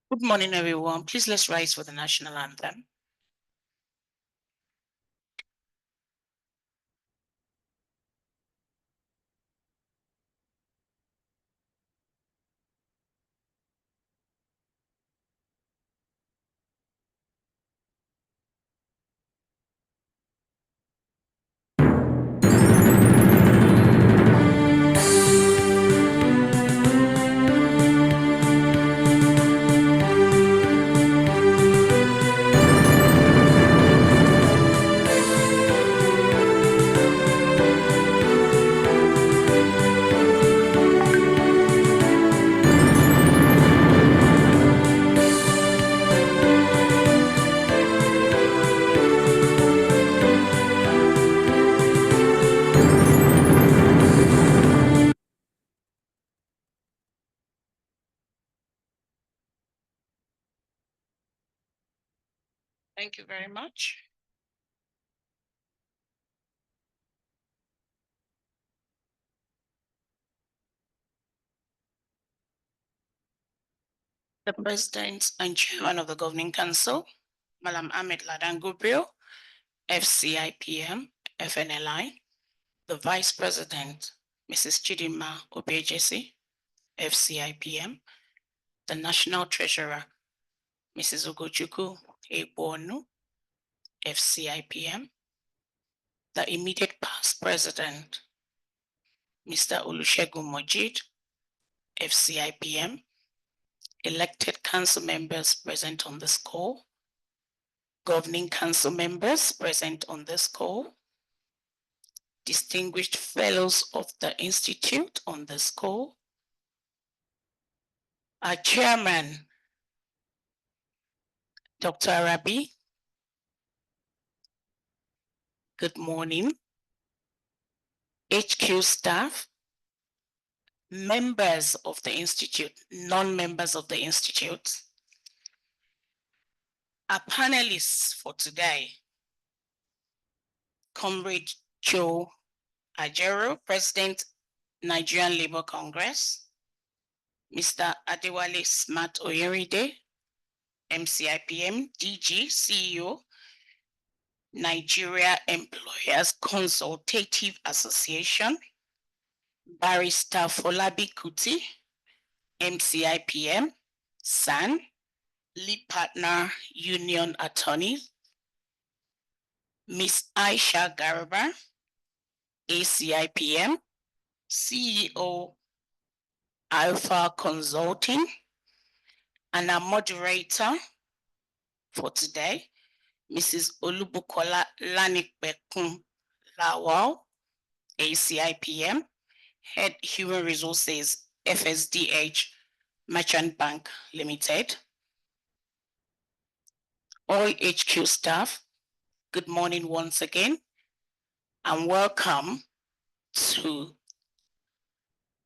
Good morning, everyone. Please let's rise for the national anthem. Thank you very much. The President and Chairman of the Governing Council, Malam Ahmed Ladan Gabriel, FCIPM, FNLI, the Vice President, Mrs. Chidima Obiejesi, FCIPM, the National Treasurer, Mrs. Ugochukwu Ebonu, FCIPM, the immediate past President, Mr. Olusegun Mojid, FCIPM, elected council members present on this call, governing council members present on this call, distinguished fellows of the Institute on this call, our chairman, Dr. Arabi, good morning, HQ staff, members of the Institute, non-members of the Institute, our panelists for today, Comrade Joe Ajero, President, Nigerian Labour Congress, Mr. Adewale Smart Oyeride, MCIPM, DG, CEO, Nigeria Employers Consultative Association, Barrister Folabi Kuti, MCIPM, SAN, Lead Partner Union Attorney, Ms. Aisha Garba, ACIPM, CEO, Alpha Consulting, and our moderator for today, Mrs. Olubukola Lanikbekun Lawal, ACIPM, Head Human Resources, FSDH, Merchant Bank Limited. All HQ staff, good morning once again, and welcome to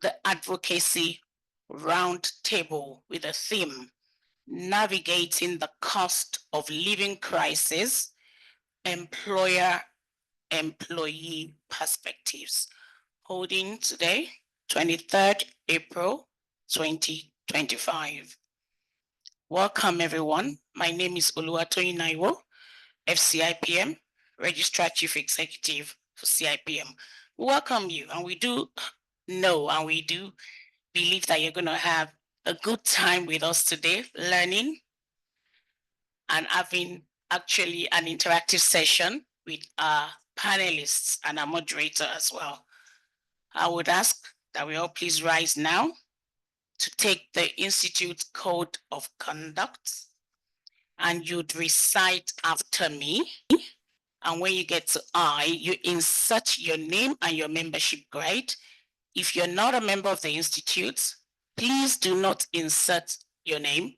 the Advocacy Roundtable with a theme, Navigating the Cost of Living Crisis, Employer-Employee Perspectives, holding today, 23rd April, 2025. Welcome everyone. My name is Oluwatoyin Naiwo, FCIPM, Registrar Chief Executive for CIPM. We welcome you, and we do know and we do believe that you're going to have a good time with us today, learning and having actually an interactive session with our panelists and our moderator as well. I would ask that we all please rise now to take the Institute Code of Conduct, and you'd recite after me. And when you get to I, you insert your name and your membership grade. If you're not a member of the Institute, please do not insert your name.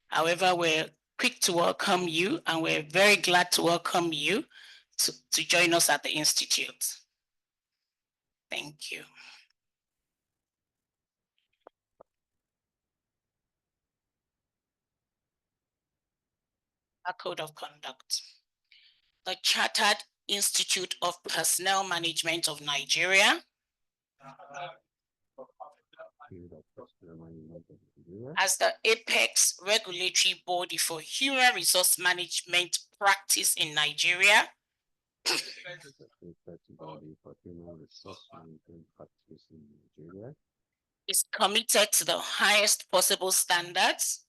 However, we're quick to welcome you, and we're very glad to welcome you to join us at the Institute. Thank you. A code of conduct. The Chartered Institute of Personnel Management of Nigeria as the apex regulatory body for human resource management practice in Nigeria, is committed to the highest possible standards.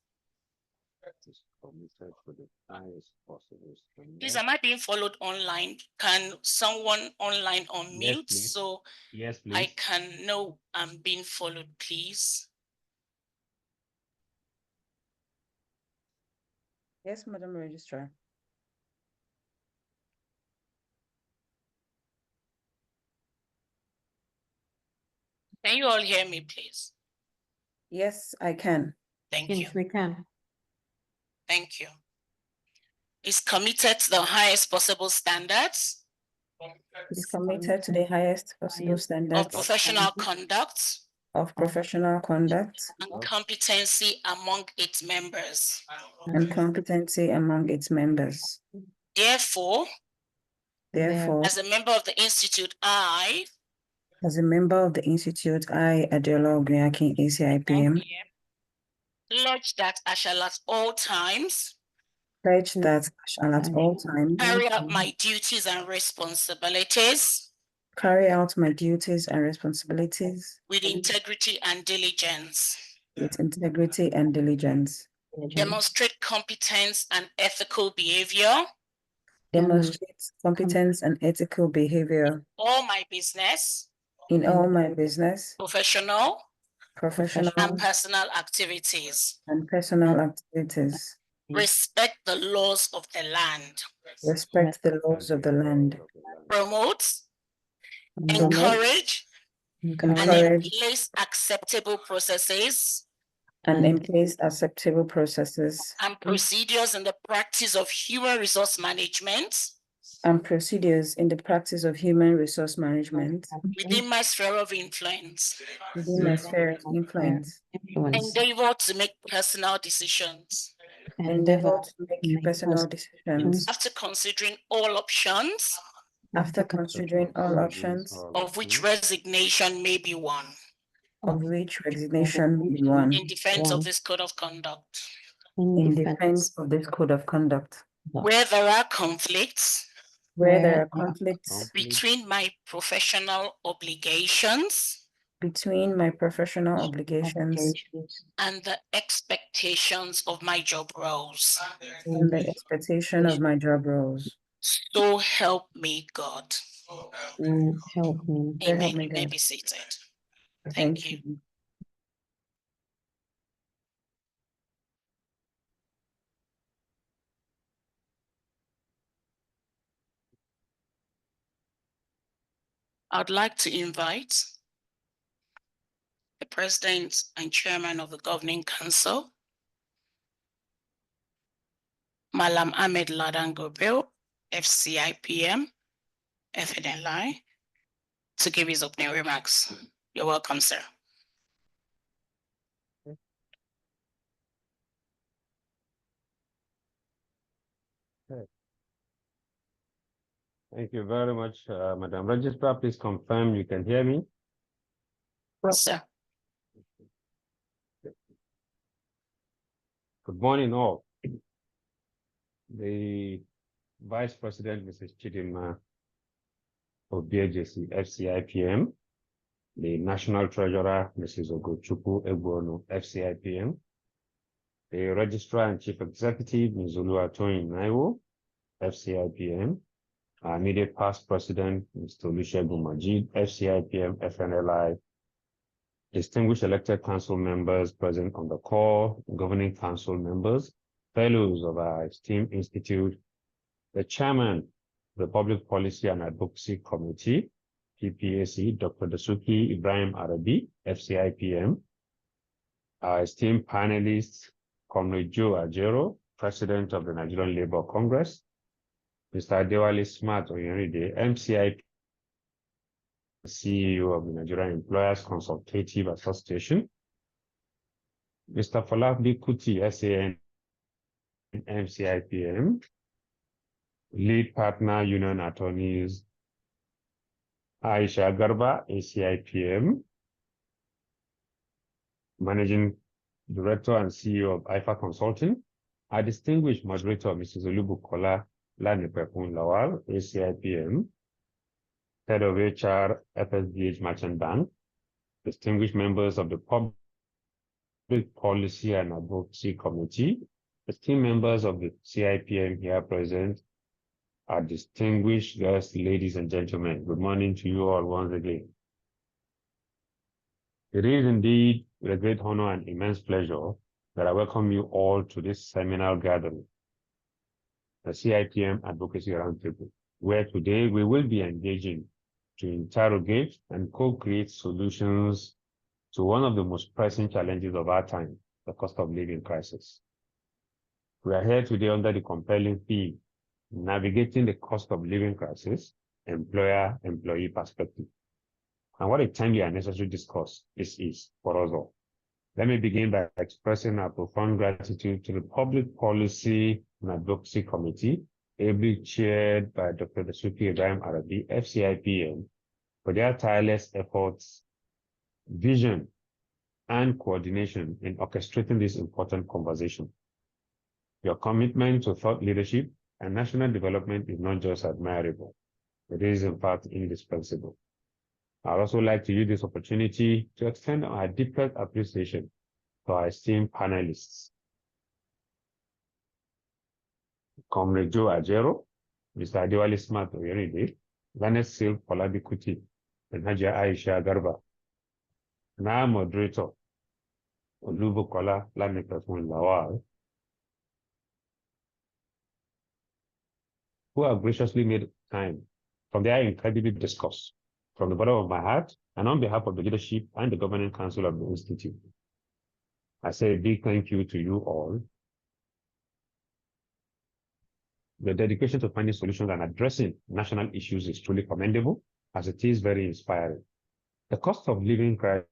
Please, am I being followed online? Can someone online unmute so I can know I'm being followed, please? Yes, Madam Registrar. Can you all hear me, please? Yes, I can. Thank you. Yes, we can. Thank you. Is committed to the highest possible standards Is committed to the highest possible of standards professional conduct of professional conduct and competency among its members. and competency among its members. Therefore, Therefore, as a member of the Institute, I as a member of the Institute, I, Adiola Ogunyakin, ACIPM, pledge that I shall at all times pledge that I shall at all times carry out my duties and responsibilities carry out my duties and responsibilities with integrity and diligence, with integrity and diligence, demonstrate competence and ethical behavior, demonstrate competence and ethical behavior all my business, in all my business, professional professional and personal activities, and personal activities, respect the laws of the land, respect the laws of the land, promote, promote, encourage, and encourage, place acceptable processes and in place acceptable processes and procedures in the practice of human resource management and procedures in the practice of human resource management within my sphere of influence, within my sphere of influence, endeavor to make personal decisions endeavor to make personal decisions after considering all options, after considering all options, of which resignation may be one, of which resignation may be one, in defense of this code of conduct. in defense of this code of conduct. Where there are conflicts Where there are conflicts between my professional obligations between my professional obligations and the expectations of my job roles. and the expectation of my job roles. So help me God. Help me. So help Amen. me You may God. be seated. Thank you. I'd like to invite the President and Chairman of the Governing Council, Malam Ahmed Ladan Gobil, FCIPM, FNLI, to give his opening remarks. You're welcome, sir. Thank you very much, Madam Registrar. Please confirm you can hear me. Sir. Good morning, all. The Vice President, Mrs. Chidima of BHC FCIPM, the National Treasurer, Mrs. Ogochukwu Egbono, FCIPM, the Registrar and Chief Executive, Ms. Oluwatoyin Naiwo, FCIPM, our immediate past President, Mr. Olusegun Majid, FCIPM, FNLI, distinguished elected council members present on the call, governing council members, fellows of our esteemed institute, the chairman of the Public Policy and Advocacy Committee, PPAC, Dr. Dasuki Ibrahim Arabi, FCIPM, our esteemed panelists, Comrade Joe Ajero, President of the Nigerian Labour Congress, Mr. Adewale Smart Oyenride, MCIP, CEO of the Nigerian Employers Consultative Association, Mr. Falabi Kuti, SAN, MCIPM, Lead Partner Union Attorneys, Aisha Garba, ACIPM, Managing Director and CEO of IFA Consulting, our distinguished moderator, Mrs. Olubukola Lanipekun Lawal, ACIPM, Head of HR, FSDH Merchant Bank, distinguished members of the Public Policy and Advocacy Committee, esteemed members of the CIPM here present, our distinguished guests, ladies and gentlemen, good morning to you all once again. It is indeed with a great honor and immense pleasure that I welcome you all to this seminal gathering, the CIPM Advocacy Roundtable, where today we will be engaging to interrogate and co-create solutions to one of the most pressing challenges of our time, the cost of living crisis. We are here today under the compelling theme, navigating the cost of living crisis, employer-employee perspective. And what a timely and necessary discourse this is for us all. Let me begin by expressing our profound gratitude to the Public Policy and Advocacy Committee, ably chaired by Dr. Dasuki Ibrahim Arabi, FCIPM, for their tireless efforts, vision, and coordination in orchestrating this important conversation. Your commitment to thought leadership and national development is not just admirable, it is in fact indispensable. I'd also like to use this opportunity to extend our deepest appreciation to our esteemed panelists. Comrade Joe Ajero, Mr. Adewale Smart Oyeride, Vanes Silk Polabikuti, and Hajia Aisha Garba, and our moderator, Olubukola Lanipekun Lawal, who have graciously made time from their incredible discourse. From the bottom of my heart, and on behalf of the leadership and the Governing Council of the Institute, I say a big thank you to you all. The dedication to finding solutions and addressing national issues is truly commendable, as it is very inspiring. The cost of living crisis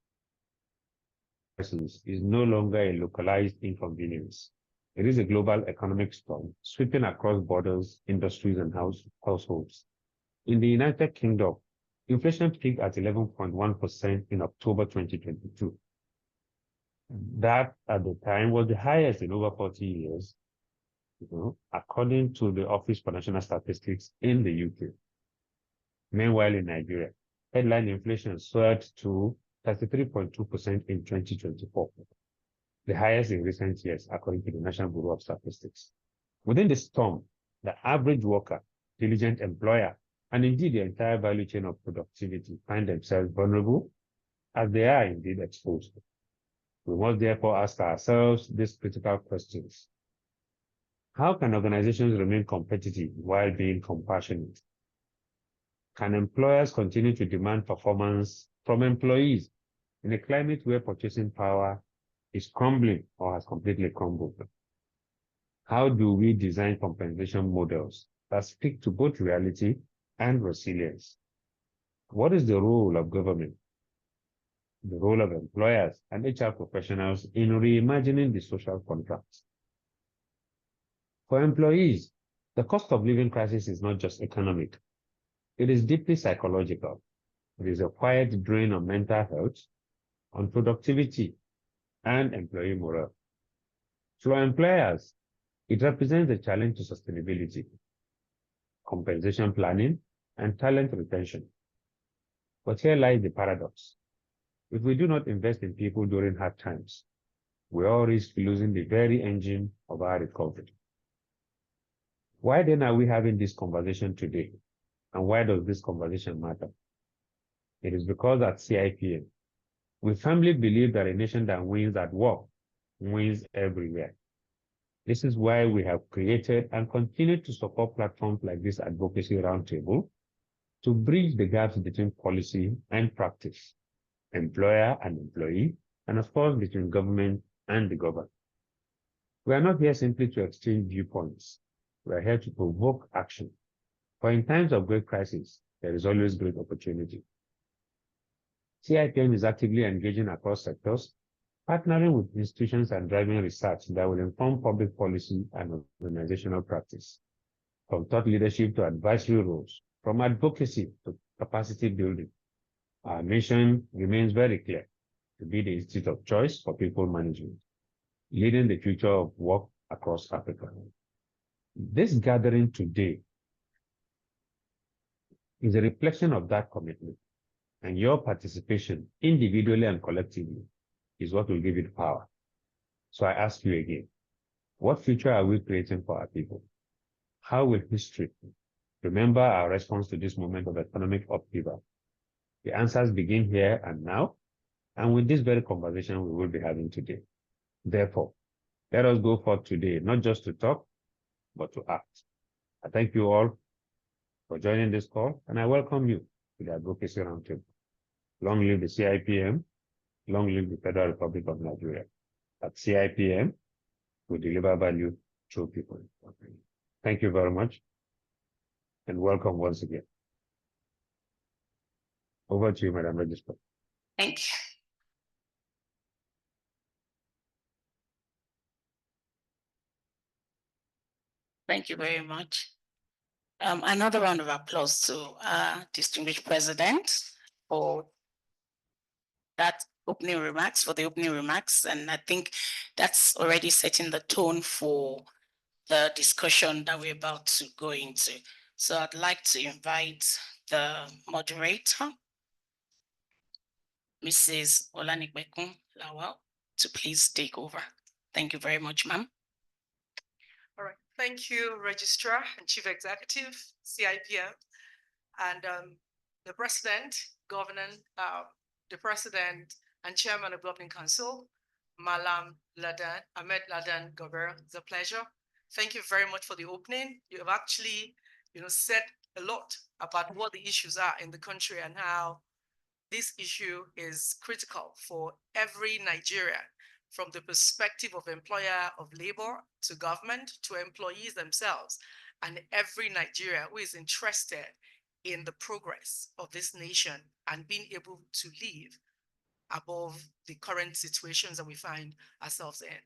is no longer a localized inconvenience. It is a global economic storm sweeping across borders, industries, and households. In the United Kingdom, inflation peaked at 11.1% in October 2022. That at the time was the highest in over 40 years, according to the Office for National Statistics in the UK. Meanwhile, in Nigeria, headline inflation surged to 33.2% in 2024, the highest in recent years, according to the National Bureau of Statistics. Within the storm, the average worker, diligent employer, and indeed the entire value chain of productivity find themselves vulnerable, as they are indeed exposed. We must therefore ask ourselves these critical questions. How can organizations remain competitive while being compassionate? Can employers continue to demand performance from employees in a climate where purchasing power is crumbling or has completely crumbled? How do we design compensation models that speak to both reality and resilience? What is the role of government, the role of employers and HR professionals in reimagining the social contracts? For employees, the cost of living crisis is not just economic. It is deeply psychological. It is a quiet drain on mental health, on productivity, and employee morale. For employers, it represents a challenge to sustainability, compensation planning, and talent retention. But here lies the paradox. If we do not invest in people during hard times, we all risk losing the very engine of our recovery. Why then are we having this conversation today? And why does this conversation matter? It is because at CIPM, we firmly believe that a nation that wins at work wins everywhere. This is why we have created and continue to support platforms like this Advocacy Roundtable to bridge the gaps between policy and practice, employer and employee, and of course between government and the governed. We are not here simply to exchange viewpoints. We are here to provoke action. For in times of great crisis, there is always great opportunity. CIPM is actively engaging across sectors, partnering with institutions and driving research that will inform public policy and organizational practice. From thought leadership to advisory roles, from advocacy to capacity building, our mission remains very clear: to be the institute of choice for people management, leading the future of work across Africa. This gathering today is a reflection of that commitment, and your participation individually and collectively is what will give you the power. So I ask you again, what future are we creating for our people? How will history remember our response to this moment of economic upheaval? The answers begin here and now, and with this very conversation we will be having today. Therefore, let us go forth today, not just to talk, but to act. I thank you all for joining this call, and I welcome you to the Advocacy Roundtable. Long live the CIPM, long live the Federal Republic of Nigeria. At CIPM, we deliver value through people. Thank you very much, and welcome once again. Over to you, Madam Registrar. Thank you. Thank you very much. Another round of applause to our distinguished president for that opening remarks, and I think that's already setting the tone for the discussion that we're about to go into. So I'd like to invite the moderator, Mrs. Olanipekun Lawal, to please take over. Thank you very much, ma'am. All right, thank you, Registrar and Chief Executive, CIPM, and the President, the President and Chairman of Governing Council, Malam Ladan, Ahmed Ladan Gober. It's a pleasure. Thank you very much for the opening. You have actually, said a lot about what the issues are in the country and how this issue is critical for every Nigerian, from the perspective of employer of labor to government to employees themselves, and every Nigerian who is interested in the progress of this nation and being able to live above the current situations that we find ourselves in.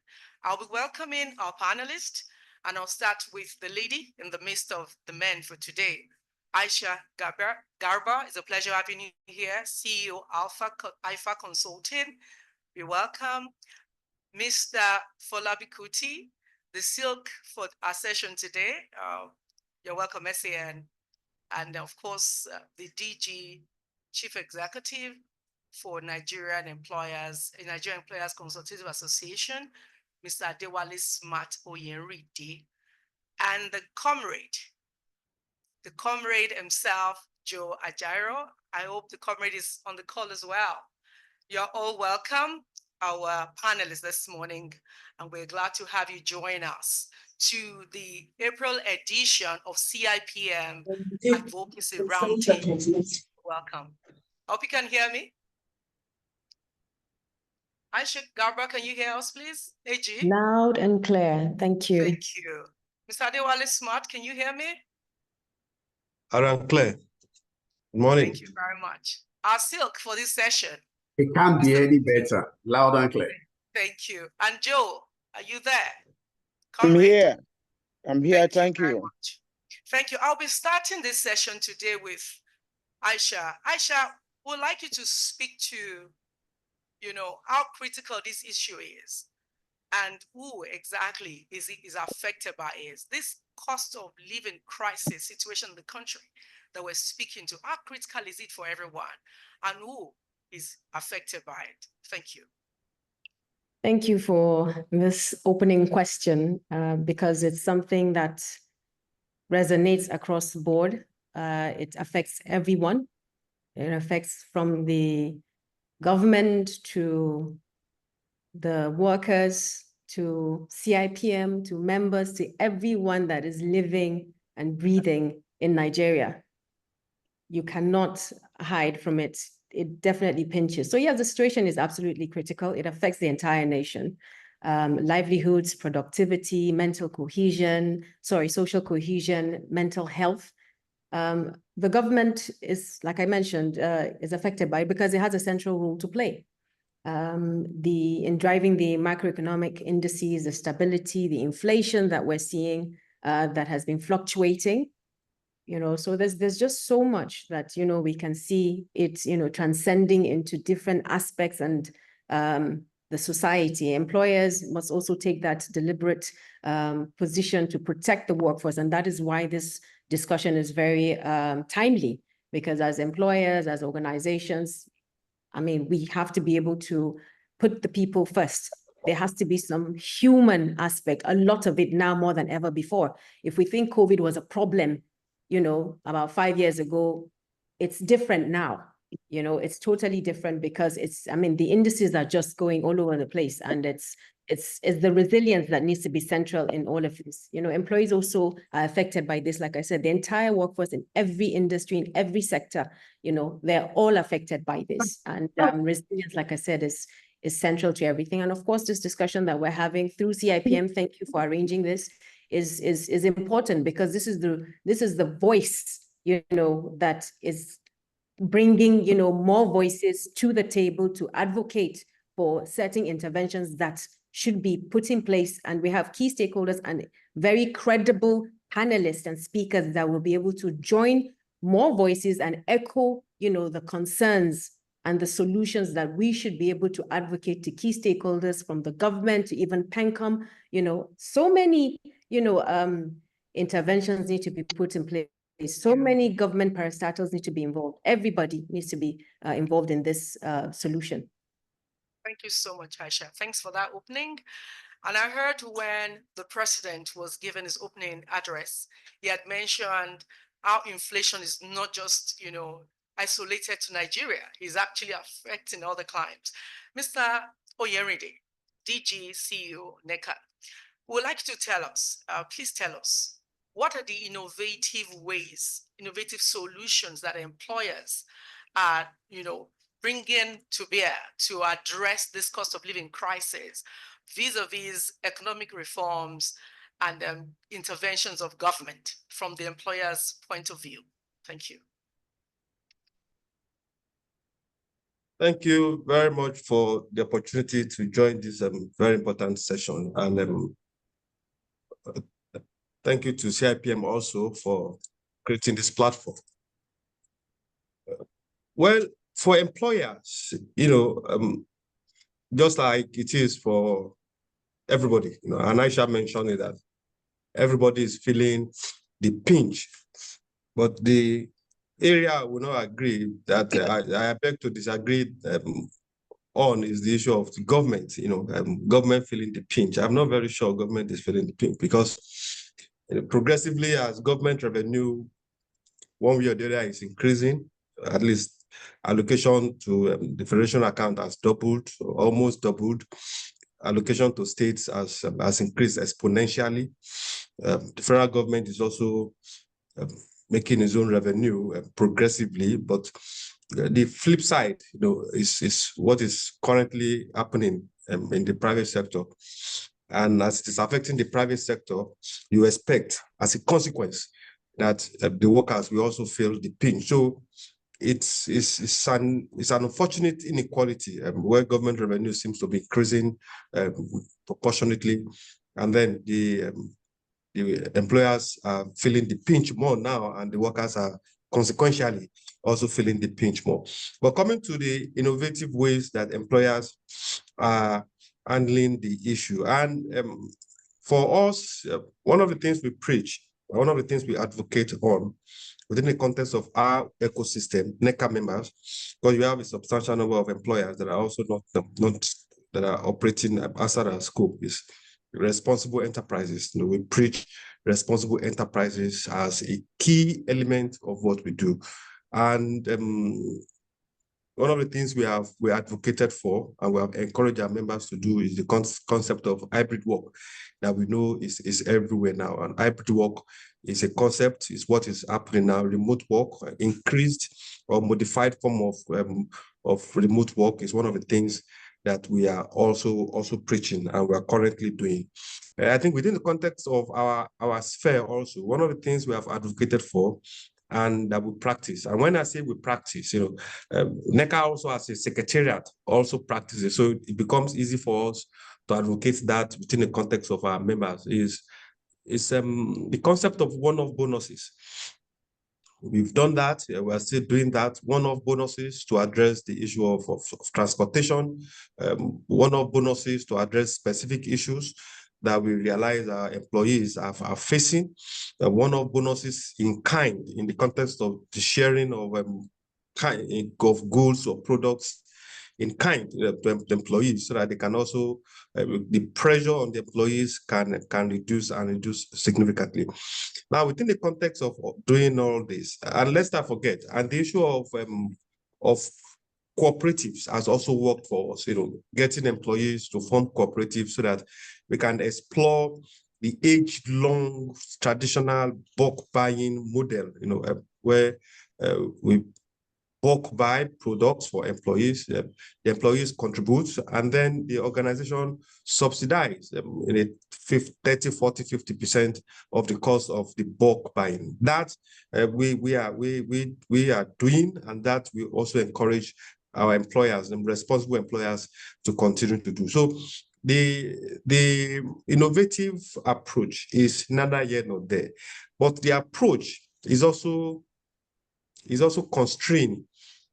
I'll be welcoming our panelists, and I'll start with the lady in the midst of the men for today. Aisha Garba, it's a pleasure having you here, CEO Alpha Consulting. You're welcome. Mr. Folabi Kuti, the silk for our session today. You're welcome, SAN. And of course, the DG Chief Executive for Nigerian Employers Consultative Association, Mr. Adewale Smart Oyenride, and the comrade himself, Joe Ajaero. I hope the comrade is on the call as well. You're all welcome, our panelists this morning, and we're glad to have you join us to the April edition of CIPM Advocacy Roundtable. Welcome. Hope you can hear me. Aisha Garba, can you hear us, please? AG? Loud and clear. Thank you. Thank you. Mr. Adewale Smart, can you hear me? Loud and clear. Good morning. Thank you very much. Our silk for this session. It can't be any better. Loud and clear. Thank you. And Joe, are you there? Comrade. I'm here. Thank you. Much. Thank you. I'll be starting this session today with Aisha. Aisha, would like you to speak to, how critical this issue is and who exactly is affected by it. This cost of living crisis situation in the country that we're speaking to, how critical is it for everyone and who is affected by it? Thank you. Thank you for this opening question, because it's something that resonates across the board. It affects everyone. It affects from the government to the workers, to CIPM, to members, to everyone that is living and breathing in Nigeria. You cannot hide from it. It definitely pinches. So yeah, the situation is absolutely critical. It affects the entire nation. Livelihoods, productivity, social cohesion, mental health. The government is, like I mentioned, is affected by it because it has a central role to play. In driving the macroeconomic indices, the stability, the inflation that we're seeing that has been fluctuating. So there's just so much that, we can see it, transcending into different aspects and the society. Employers must also take that deliberate position to protect the workforce. And that is why this discussion is very timely, because as employers, as organizations, I mean, we have to be able to put the people first. There has to be some human aspect, a lot of it now more than ever before. If we think COVID was a problem, you know, about 5 years ago, it's different now. You know, it's totally different because I mean, the indices are just going all over the place, and it's the resilience that needs to be central in all of this. You know, employees also are affected by this. Like I said, the entire workforce in every industry, in every sector, you know, they're all affected by this. And resilience, like I said, is central to everything. And of course, this discussion that we're having through CIPM, thank you for arranging this, is important, because this is the voice, you know, that is bringing, you know, more voices to the table to advocate for certain interventions that should be put in place. And we have key stakeholders and very credible panelists and speakers that will be able to join more voices and echo, you know, the concerns and the solutions that we should be able to advocate to key stakeholders, from the government to even PENCOM. You know, so many, you know, interventions need to be put in place. So many government parastatals need to be involved. Everybody needs to be involved in this solution. Thank you so much, Aisha. Thanks for that opening. And I heard when the president was given his opening address, he had mentioned how inflation is not just, you know, isolated to Nigeria. It's actually affecting other clients. Mr. Oyerinde, DG CEO, NECA, would like to tell us, please tell us, what are the innovative ways, innovative solutions that employers are, you know, bringing to bear to address this cost of living crisis vis-a-vis economic reforms and interventions of government from the employer's point of view? Thank you. Thank you very much for the opportunity to join this very important session. And thank you to CIPM also for creating this platform. Well, for employers, you know, just like it is for everybody, you know, and Aisha mentioned it, that everybody is feeling the pinch, but the area I will not agree that I beg to disagree on is the issue of the government, you know, government feeling the pinch. I'm not very sure government is feeling the pinch, because progressively as government revenue, one way or the other, is increasing. At least allocation to the federation account has doubled, almost doubled. Allocation to states has increased exponentially. The federal government is also making its own revenue progressively, but the flip side, you know, is what is currently happening in the private sector. And as it is affecting the private sector, you expect, as a consequence, that the workers will also feel the pinch. So it's an unfortunate inequality where government revenue seems to be increasing proportionately, and then the employers are feeling the pinch more now, and the workers are consequentially also feeling the pinch more. But coming to the innovative ways that employers are handling the issue, and for us, one of the things we preach, one of the things we advocate on within the context of our ecosystem, NECA members, because you have a substantial number of employers that are also not that are operating outside our scope, is responsible enterprises. You know, we preach responsible enterprises as a key element of what we do. And one of the things we advocated for and we have encouraged our members to do is the concept of hybrid work that we know is everywhere now. And hybrid work is a concept, is what is happening now. Remote work, increased or modified form of remote work, is one of the things that we are also preaching and we are currently doing. I think within the context of our sphere also, one of the things we have advocated for and that we practice. And when I say we practice, you know, NECA also as a secretariat also practices. So it becomes easy for us to advocate that within the context of our members is the concept of one-off bonuses. We've done that. We're still doing that. One-off bonuses to address the issue of transportation. One-off bonuses to address specific issues that we realize our employees are facing. One-off bonuses in kind in the context of the sharing of goods or products in kind to employees, so that they can also the pressure on the employees can reduce significantly. Now, within the context of doing all this, and let's not forget, and the issue of cooperatives has also worked for us. Getting employees to form cooperatives so that we can explore the age-long traditional bulk buying model. Where we bulk buy products for employees, the employees contribute, and then the organization subsidize in a 30, 40, 50% of the cost of the bulk buying. That we are doing, and that we also encourage our employers and responsible employers to continue to do. So the innovative approach is neither here nor there, but the approach is also constrained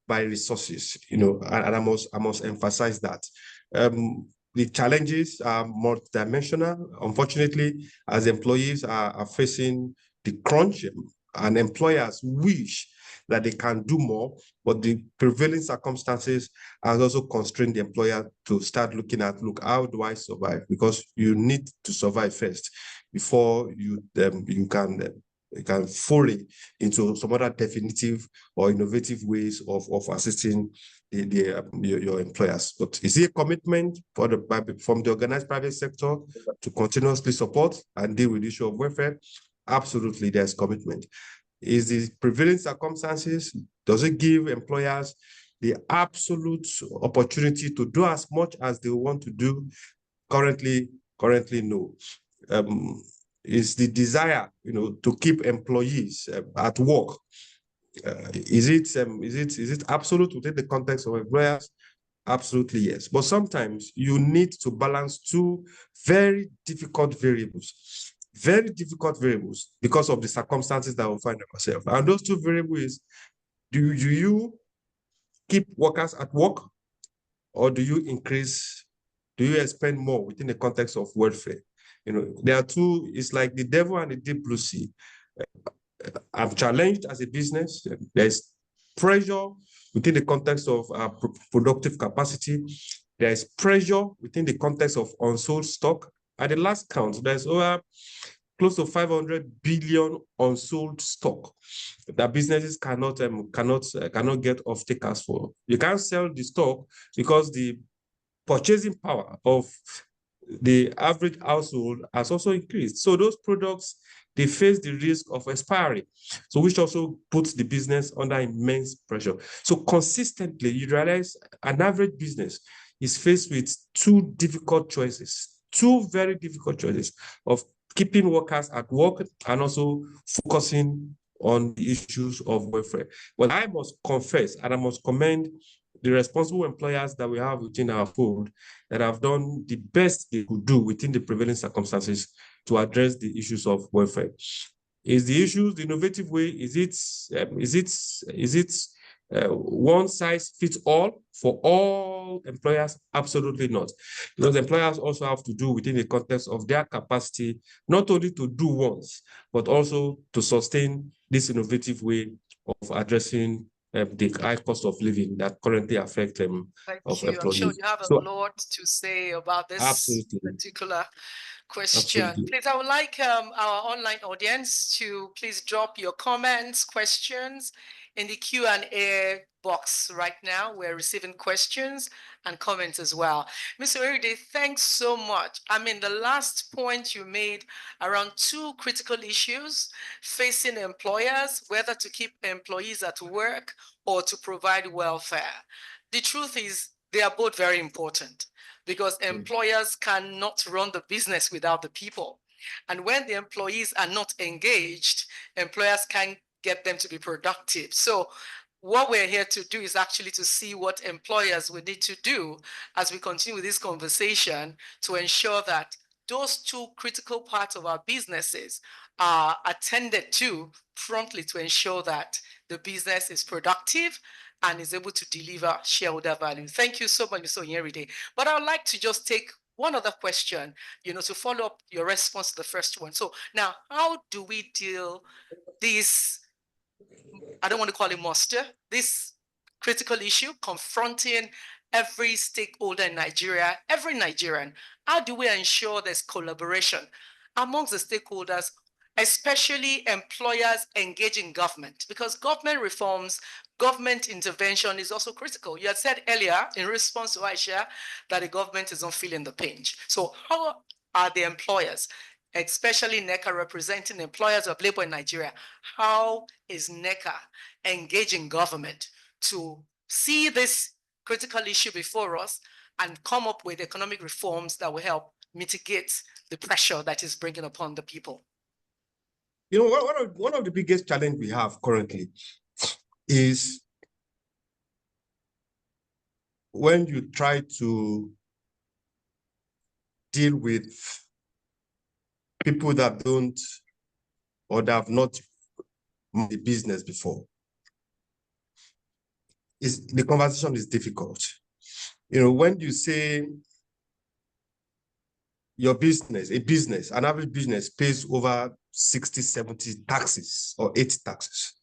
by resources, and I must emphasize that. The challenges are multidimensional. Unfortunately, as employees are facing the crunch, and employers wish that they can do more, but the prevailing circumstances has also constrained the employer to start looking at, how do I survive? Because you need to survive first before you can foray into some other definitive or innovative ways of assisting your employers. But is it a commitment from the organized private sector to continuously support and deal with the issue of welfare? Absolutely, there's commitment. Is the prevailing circumstances, does it give employers the absolute opportunity to do as much as they want to do? Currently, no. Is the desire, to keep employees at work? Is it absolute within the context of employers? Absolutely yes. But sometimes you need to balance two very difficult variables because of the circumstances that we find ourselves. And those two variables, do you keep workers at work, or do you expend more within the context of welfare? There are two, it's like the devil and the deep blue sea. I'm challenged as a business. There's pressure within the context of productive capacity. There's pressure within the context of unsold stock. At the last count, there's over close to 500 billion unsold stock that businesses cannot get off takers for. You can't sell the stock because the purchasing power of the average household has also increased. So those products, they face the risk of expiry, so which also puts the business under immense pressure. So consistently, you realize an average business is faced with two very difficult choices of keeping workers at work and also focusing on the issues of welfare. Well, I must confess, and I must commend the responsible employers that we have within our fold that have done the best they could do within the prevailing circumstances to address the issues of welfare. Is the issues the innovative way? Is it one size fits all for all employers? Absolutely not. Because employers also have to do within the context of their capacity, not only to do once, but also to sustain this innovative way of addressing the high cost of living that currently affect them. Thank you. I'm sure you have a lot to say about this particular question. Absolutely. Please, I would like our online audience to please drop your comments, questions in the Q&A box right now. We're receiving questions and comments as well. Mr. Eride, thanks so much. I mean, the last point you made around two critical issues facing employers, whether to keep employees at work or to provide welfare. The truth is they are both very important, because employers cannot run the business without the people. And when the employees are not engaged, employers can't get them to be productive. So what we're here to do is actually to see what employers will need to do as we continue with this conversation to ensure that those two critical parts of our businesses are attended to promptly to ensure that the business is productive and is able to deliver shareholder value. Thank you so much, Mr. Onyeride. But I would like to just take one other question, to follow up your response to the first one. So now, how do we deal this, I don't want to call it monster, this critical issue confronting every stakeholder in Nigeria, every Nigerian? How do we ensure there's collaboration amongst the stakeholders, especially employers engaging government? Because government reforms, government intervention is also critical. You had said earlier in response to Aisha that the government is not feeling the pinch. So how are the employers, especially NECA representing employers of labor in Nigeria, how is NECA engaging government to see this critical issue before us and come up with economic reforms that will help mitigate the pressure that is bringing upon the people? One of the biggest challenges we have currently is when you try to deal with people that don't or that have not the business before. The conversation is difficult. When you say your business, an average business pays over 60, 70 taxes or 80 taxes.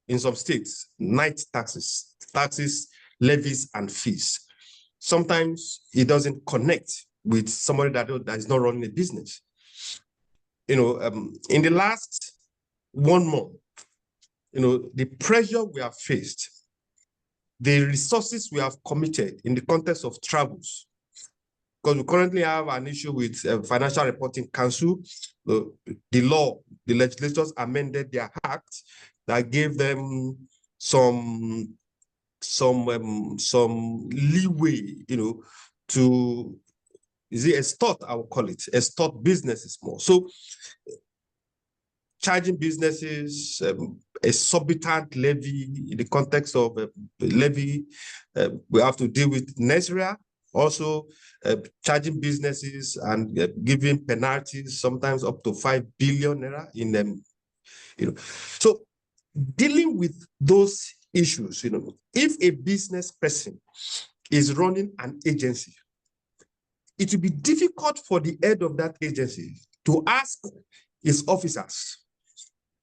In some states, 90 taxes, levies, and fees. Sometimes it doesn't connect with somebody that is not running a business. In the last 1 month, the pressure we have faced, the resources we have committed in the context of travels, because we currently have an issue with Financial Reporting Council. The legislators amended their act that gave them some leeway, to extort, I would call it, extort businesses more. So charging businesses a exorbitant levy in the context of levy, we have to deal with NESRIA, also charging businesses and giving penalties, sometimes up to 5 billion naira in them. So dealing with those issues, if a business person is running an agency, it will be difficult for the head of that agency to ask his officers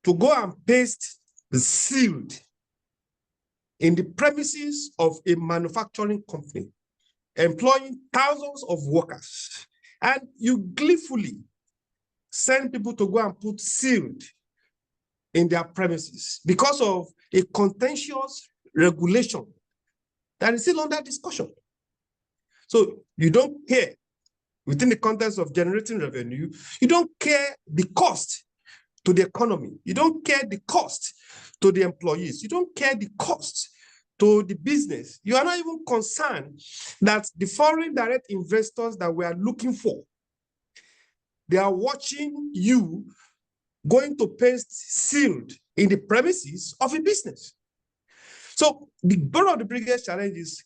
to go and paste the sealed in the premises of a manufacturing company, employing thousands of workers, and you gleefully send people to go and put sealed in their premises because of a contentious regulation that is still under discussion. So you don't care, within the context of generating revenue, you don't care the cost to the economy. You don't care the cost to the employees. You don't care the cost to the business. You are not even concerned that the foreign direct investors that we are looking for, they are watching you going to paste sealed in the premises of a business. So one of the biggest challenges is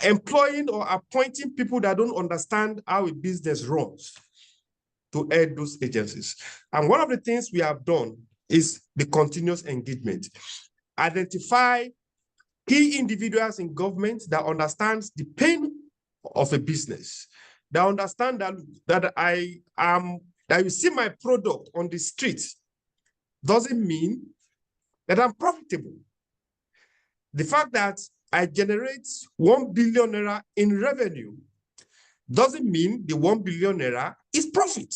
employing or appointing people that don't understand how a business runs to head those agencies. And one of the things we have done is the continuous engagement. Identify key individuals in government that understands the pain of a business, that understand that you see my product on the street doesn't mean that I'm profitable. The fact that I generate 1 billion naira in revenue doesn't mean the 1 billion naira is profit.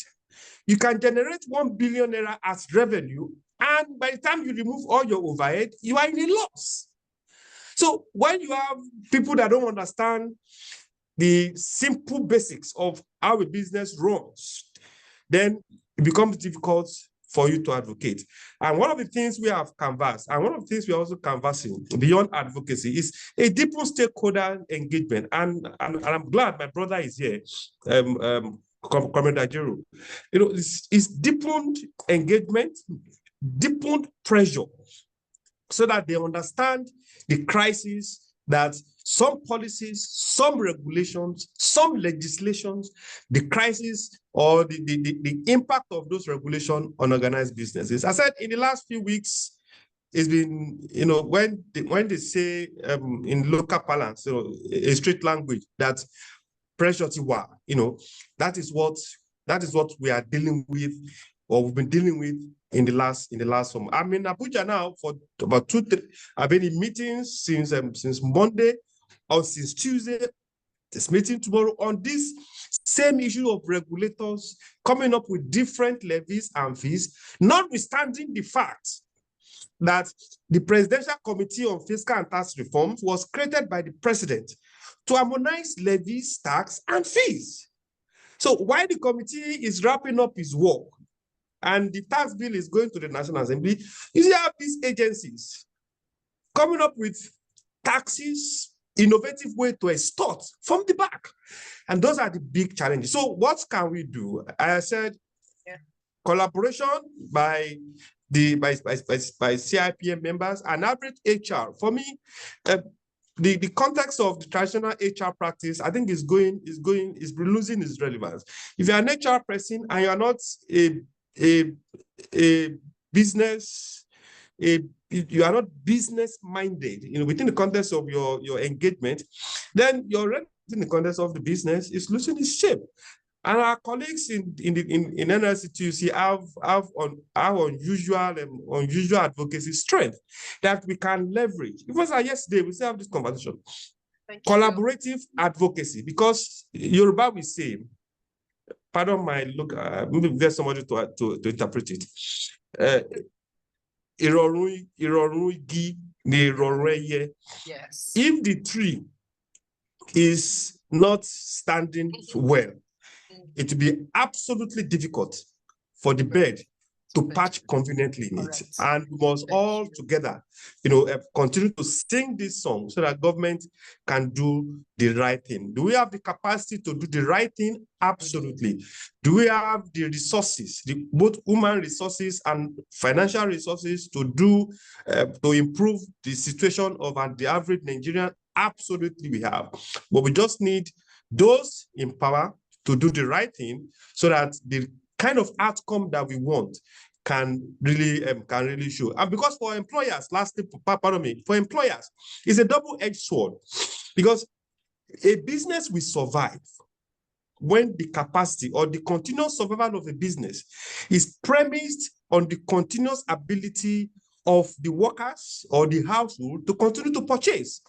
You can generate 1 billion naira as revenue, and by the time you remove all your overhead, you are in a loss. So when you have people that don't understand the simple basics of how a business runs, then it becomes difficult for you to advocate. And one of the things we have canvassed, and one of the things we are also canvassing beyond advocacy, is a deeper stakeholder engagement. And I'm glad my brother is here, Comrade Ajero. It's deepened engagement, deepened pressure, so that they understand the crisis that some policies, some regulations, some legislations, the crisis or the impact of those regulations on organized businesses. I said in the last few weeks, it's been, when they say in local parlance, a street language, that pressure to war, that is what we are dealing with, or we've been dealing with in the last summer. I'm in Abuja now for about 2-3. I've been in meetings since Monday or since Tuesday. This meeting tomorrow on this same issue of regulators coming up with different levies and fees, notwithstanding the fact that the Presidential Committee on Fiscal and Tax Reforms was created by the president to harmonize levies, tax, and fees. So while the committee is wrapping up its work and the tax bill is going to the National Assembly, you see how these agencies coming up with taxes, innovative way to extort from the back. And those are the big challenges. So what can we do? I said, collaboration by CIPM members and average HR. For me, the context of the traditional HR practice, I think is losing its relevance. If you're an HR person and you're not a business, you are not business minded, within the context of your engagement, then your in the context of the business is losing its shape. And our colleagues in NLC2C have unusual advocacy strength that we can leverage. It was yesterday, we still have this conversation. Collaborative advocacy, because Yoruba will say, pardon my look, maybe there's somebody to interpret it. Yes. If the tree is not standing well, it will be absolutely difficult for the bird to patch conveniently in it. And we must all together, continue to sing this song so that government can do the right thing. Do we have the capacity to do the right thing? Absolutely. Do we have the resources, both human resources and financial resources to improve the situation of the average Nigerian? Absolutely we have. But we just need those in power to do the right thing so that the kind of outcome that we want can really show. And because for employers, lastly, pardon me, for employers, it's a double-edged sword, because a business will survive when the capacity or the continuous survival of a business is premised on the continuous ability of the workers or the household to continue to purchase.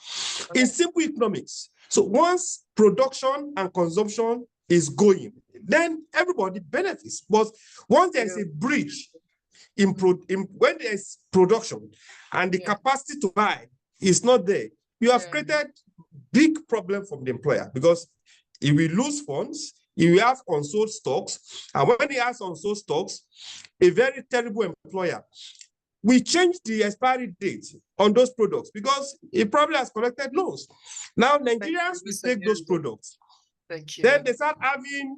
Okay. In simple economics, so once production and consumption is going, then everybody benefits. But once there's a breach when there's production and the capacity to buy is not there, you have created big problem from the employer, because he will lose funds, he will have unsold stocks, and when he has unsold stocks, a very terrible employer we change the expiry date on those products because it probably has collected loans. Now Nigerians will take those products. Thank you. Then they start having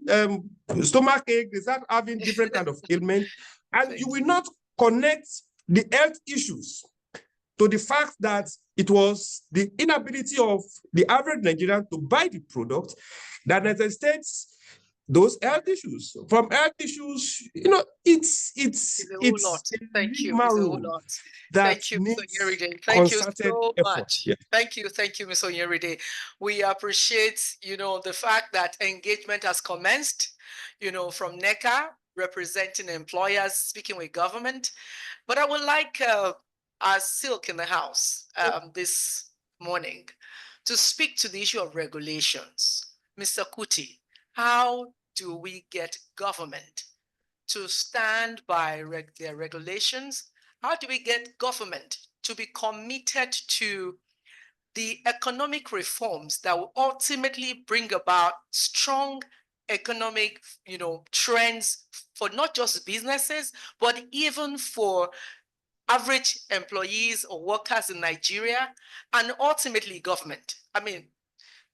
stomach ache, they start having different kind of ailment, and you will not connect the health issues to the fact that it was the inability of the average Nigerian to buy the product that necessitates those health issues. From health issues, it's a whole lot. Thank you. It's a whole lot. Thank you, Mr. Onyeride. Thank you so much. Yeah. Thank you, Mr. Onyeride. We appreciate, the fact that engagement has commenced, from NECA, representing employers, speaking with government. But I would like our Silk in the house this morning to speak to the issue of regulations. Mr. Kuti, how do we get government to stand by their regulations? How do we get government to be committed to the economic reforms that will ultimately bring about strong economic, trends for not just businesses, but even for average employees or workers in Nigeria, and ultimately government? I mean,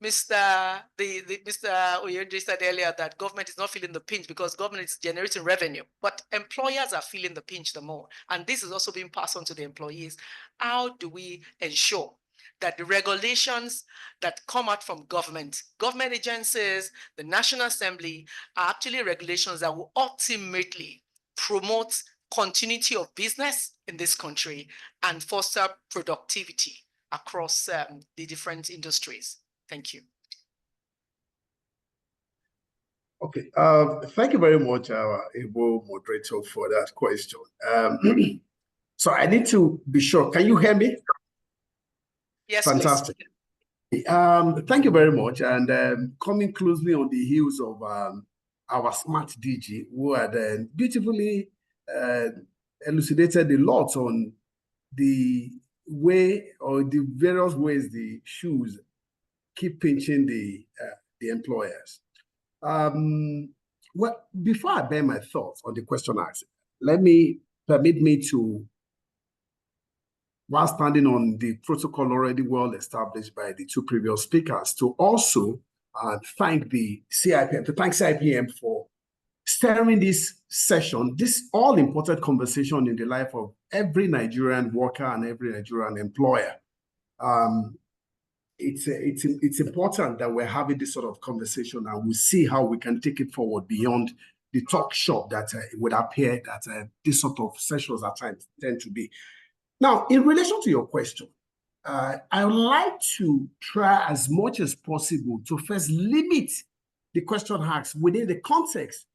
Mr. Onyeride said earlier that government is not feeling the pinch because government is generating revenue, but employers are feeling the pinch the more. And this is also being passed on to the employees. How do we ensure that the regulations that come out from government agencies, the National Assembly, are actually regulations that will ultimately promote continuity of business in this country and foster productivity across the different industries. Thank you. Okay, thank you very much, our able moderator, for that question. So I need to be sure. Can you hear me? Yes, fantastic. Please. Thank you very much. And coming closely on the heels of our smart DG, who had beautifully elucidated a lot on the way or the various ways the shoes keep pinching the employers. Well, before I bear my thoughts on the question asked, permit me to, while standing on the protocol already well established by the two previous speakers, to also thank the CIPM, to thank CIPM for steering this session, this all-important conversation in the life of every Nigerian worker and every Nigerian employer. It's important that we're having this sort of conversation, and we see how we can take it forward beyond the talk shop that it would appear that this sort of sessions at times tend to be. Now, in relation to your question, I would like to try as much as possible to first limit the question asked within the context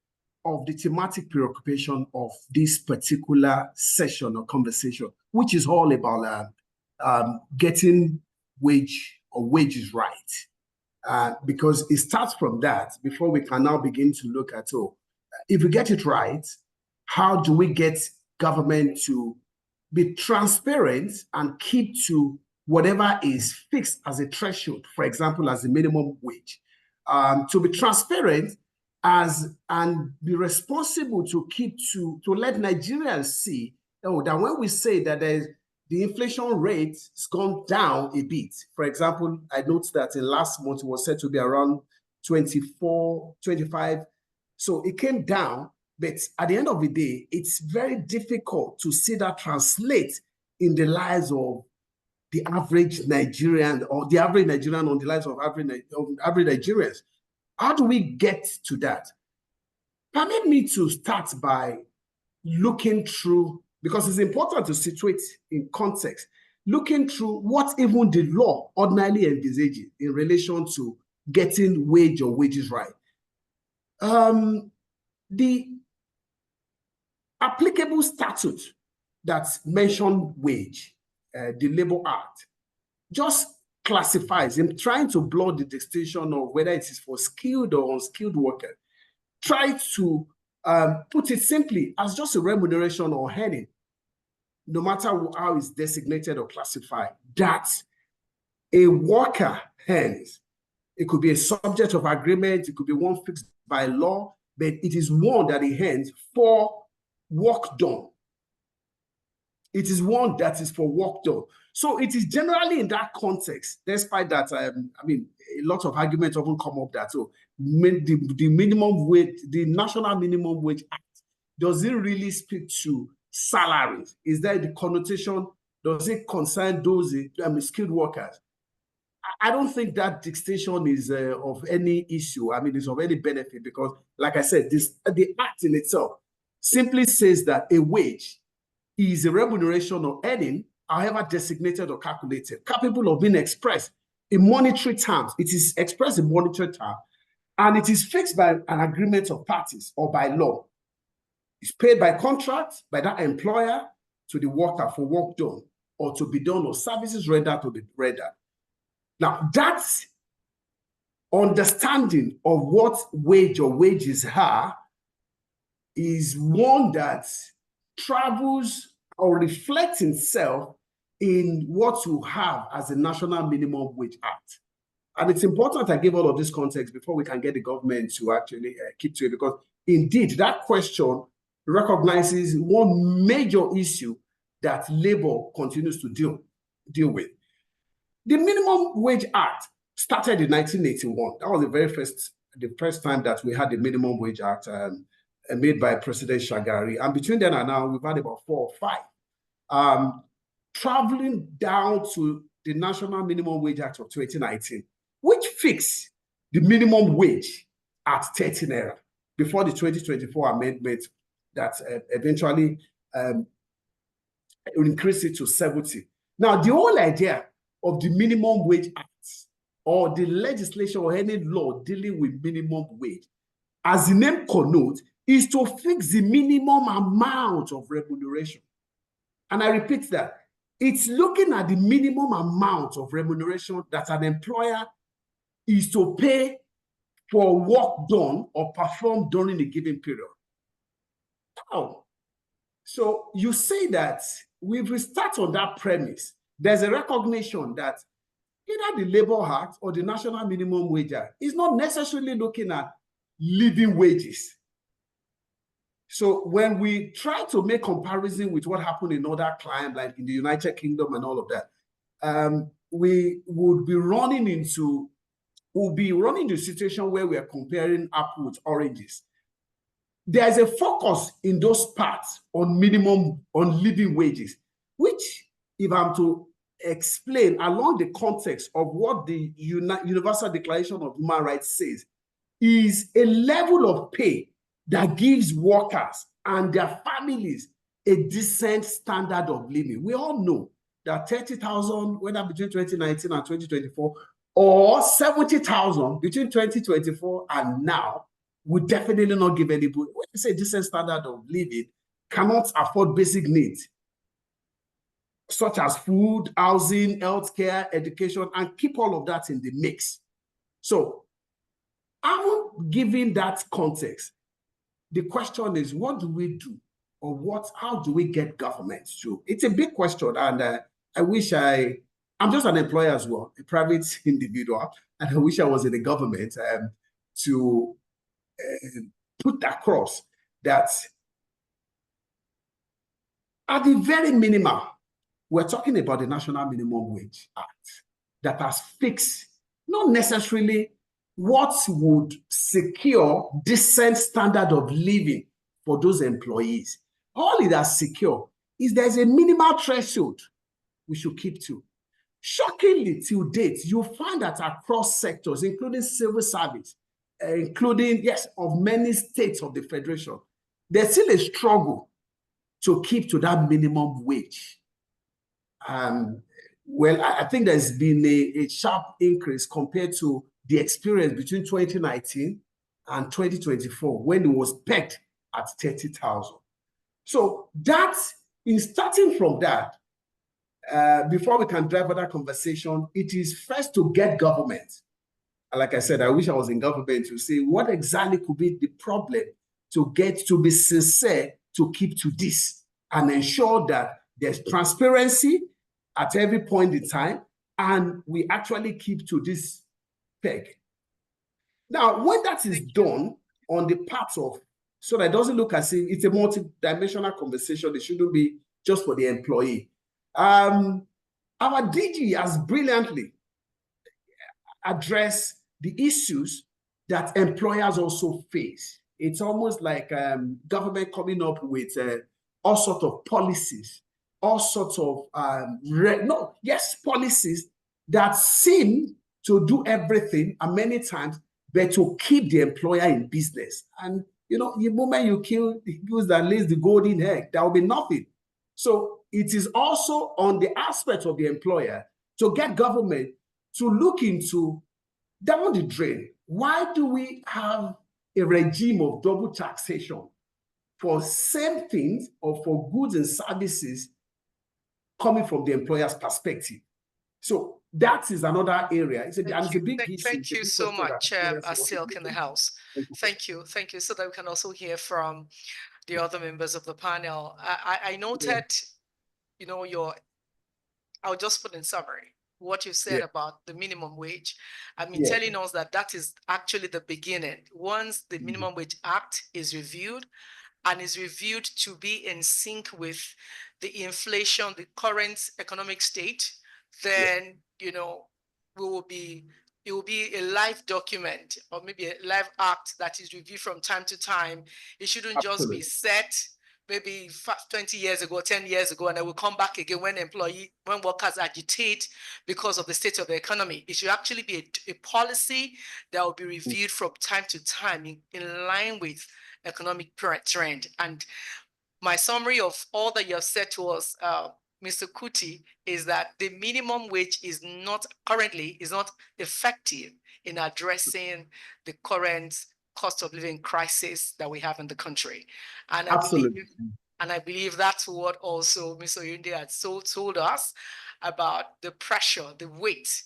of the thematic preoccupation of this particular session or conversation, which is all about getting wages right. Because it starts from that before we can now begin to look at, if we get it right, how do we get government to be transparent and keep to whatever is fixed as a threshold, for example, as the minimum wage, to be transparent and be responsible to let Nigerians see that when we say that the inflation rate has gone down a bit. For example, I noticed that in last month it was said to be around 24, 25. So it came down, but at the end of the day, it's very difficult to see that translate in the lives of the average Nigerian, or the average Nigerian on the lives of average Nigerians. How do we get to that? Permit me to start by looking through, because it's important to situate in context, looking through what even the law ordinarily envisages in relation to getting wage or wages right. The applicable statute that's mentioned wage, the Labor Act, just classifies, in trying to blur the distinction of whether it is for skilled or unskilled worker, try to put it simply as just a remuneration or earning, no matter how it's designated or classified, that a worker earns. It could be a subject of agreement, it could be one fixed by law, but it is one that he earns for work done. It is one that is for work done. So it is generally in that context, despite that, I mean, a lot of arguments often come up that, so the minimum wage, the National Minimum Wage Act, does it really speak to salaries? Is there the connotation? Does it concern those skilled workers? I don't think that distinction is of any issue. I mean, it's of any benefit, because, like I said, the act in itself simply says that a wage is a remuneration or earning, however designated or calculated, capable of being expressed in monetary terms. It is expressed in monetary terms, and it is fixed by an agreement of parties or by law. It's paid by contract by that employer to the worker for work done or to be done, or services rendered to be rendered. Now, that understanding of what wage or wages are is one that travels or reflects itself in what you have as the National Minimum Wage Act. And it's important I give all of this context before we can get the government to actually keep to it, because indeed that question recognizes one major issue that labor continues to deal with. The Minimum Wage Act started in 1981. That was the first time that we had the Minimum Wage Act made by President Shagari. And between then and now, we've had about 4 or 5. Traveling down to the National Minimum Wage Act of 2019, which fixed the minimum wage at 30 naira before the 2024 amendment that eventually increased it to 70. Now, the whole idea of the Minimum Wage Act or the legislation or any law dealing with minimum wage, as the name connotes, is to fix the minimum amount of remuneration. And I repeat that. It's looking at the minimum amount of remuneration that an employer is to pay for work done or performed during a given period. Now, so you say that we've restarted on that premise. There's a recognition that either the Labor Act or the National Minimum Wage Act is not necessarily looking at living wages. So when we try to make comparison with what happened in other climes, like in the United Kingdom and all of that, we would be running into a situation where we are comparing apples with oranges. There's a focus in those parts on living wages, which, if I'm to explain along the context of what the Universal Declaration of Human Rights says, is a level of pay that gives workers and their families a decent standard of living. We all know that 30,000, whether between 2019 and 2024, or 70,000 between 2024 and now, would definitely not give anybody, when you say decent standard of living, cannot afford basic needs, such as food, housing, healthcare, education, and keep all of that in the mix. So, given that context, the question is, what do we do? Or how do we get government to? It's a big question, and I wish I'm just an employer as well, a private individual, and I wish I was in the government to put across that at the very minimum, we're talking about the National Minimum Wage Act that has fixed, not necessarily what would secure decent standard of living for those employees. All it has secure is there's a minimal threshold we should keep to. Shockingly, till date, you find that across sectors, including civil service, including, yes, of many states of the Federation, there's still a struggle to keep to that minimum wage. Well, I think there's been a sharp increase compared to the experience between 2019 and 2024, when it was pegged at 30,000. So in starting from that, before we can drive other conversation, it is first to get government. Like I said, I wish I was in government to say what exactly could be the problem to get to be sincere to keep to this and ensure that there's transparency at every point in time and we actually keep to this peg. Now, when that is done on the part of, so that it doesn't look as if it's a multi-dimensional conversation, it shouldn't be just for the employee. Our DG has brilliantly addressed the issues that employers also face. It's almost like government coming up with all sorts of policies, all sorts of policies that seem to do everything, and many times, but to keep the employer in business. And the moment you kill the goose that lays the golden egg, there will be nothing. So it is also on the aspect of the employer to get government to look into down the drain. Why do we have a regime of double taxation for same things or for goods and services coming from the employer's perspective? So that is another area. It's a big issue. Thank you so much, Silk in the house. Thank you. So that we can also hear from the other members of the panel. I noted, I'll just put in summary what you said about the minimum wage. Telling us that is actually the beginning. Once the Minimum Wage Act is reviewed, and is reviewed to be in sync with the inflation, the current economic state, then it will be a live document or maybe a live act that is reviewed from time to time. It shouldn't just be set maybe 20 years ago, 10 years ago, and it will come back again when workers agitate because of the state of the economy. It should actually be a policy that will be reviewed from time to time in line with economic trend. And my summary of all that you have said to us, Mr. Kuti, is that the minimum wage is not effective in addressing the current cost of living crisis that we have in the country. And Absolutely. I believe that's what also Mr. Oyunde had told us about the pressure, the weight,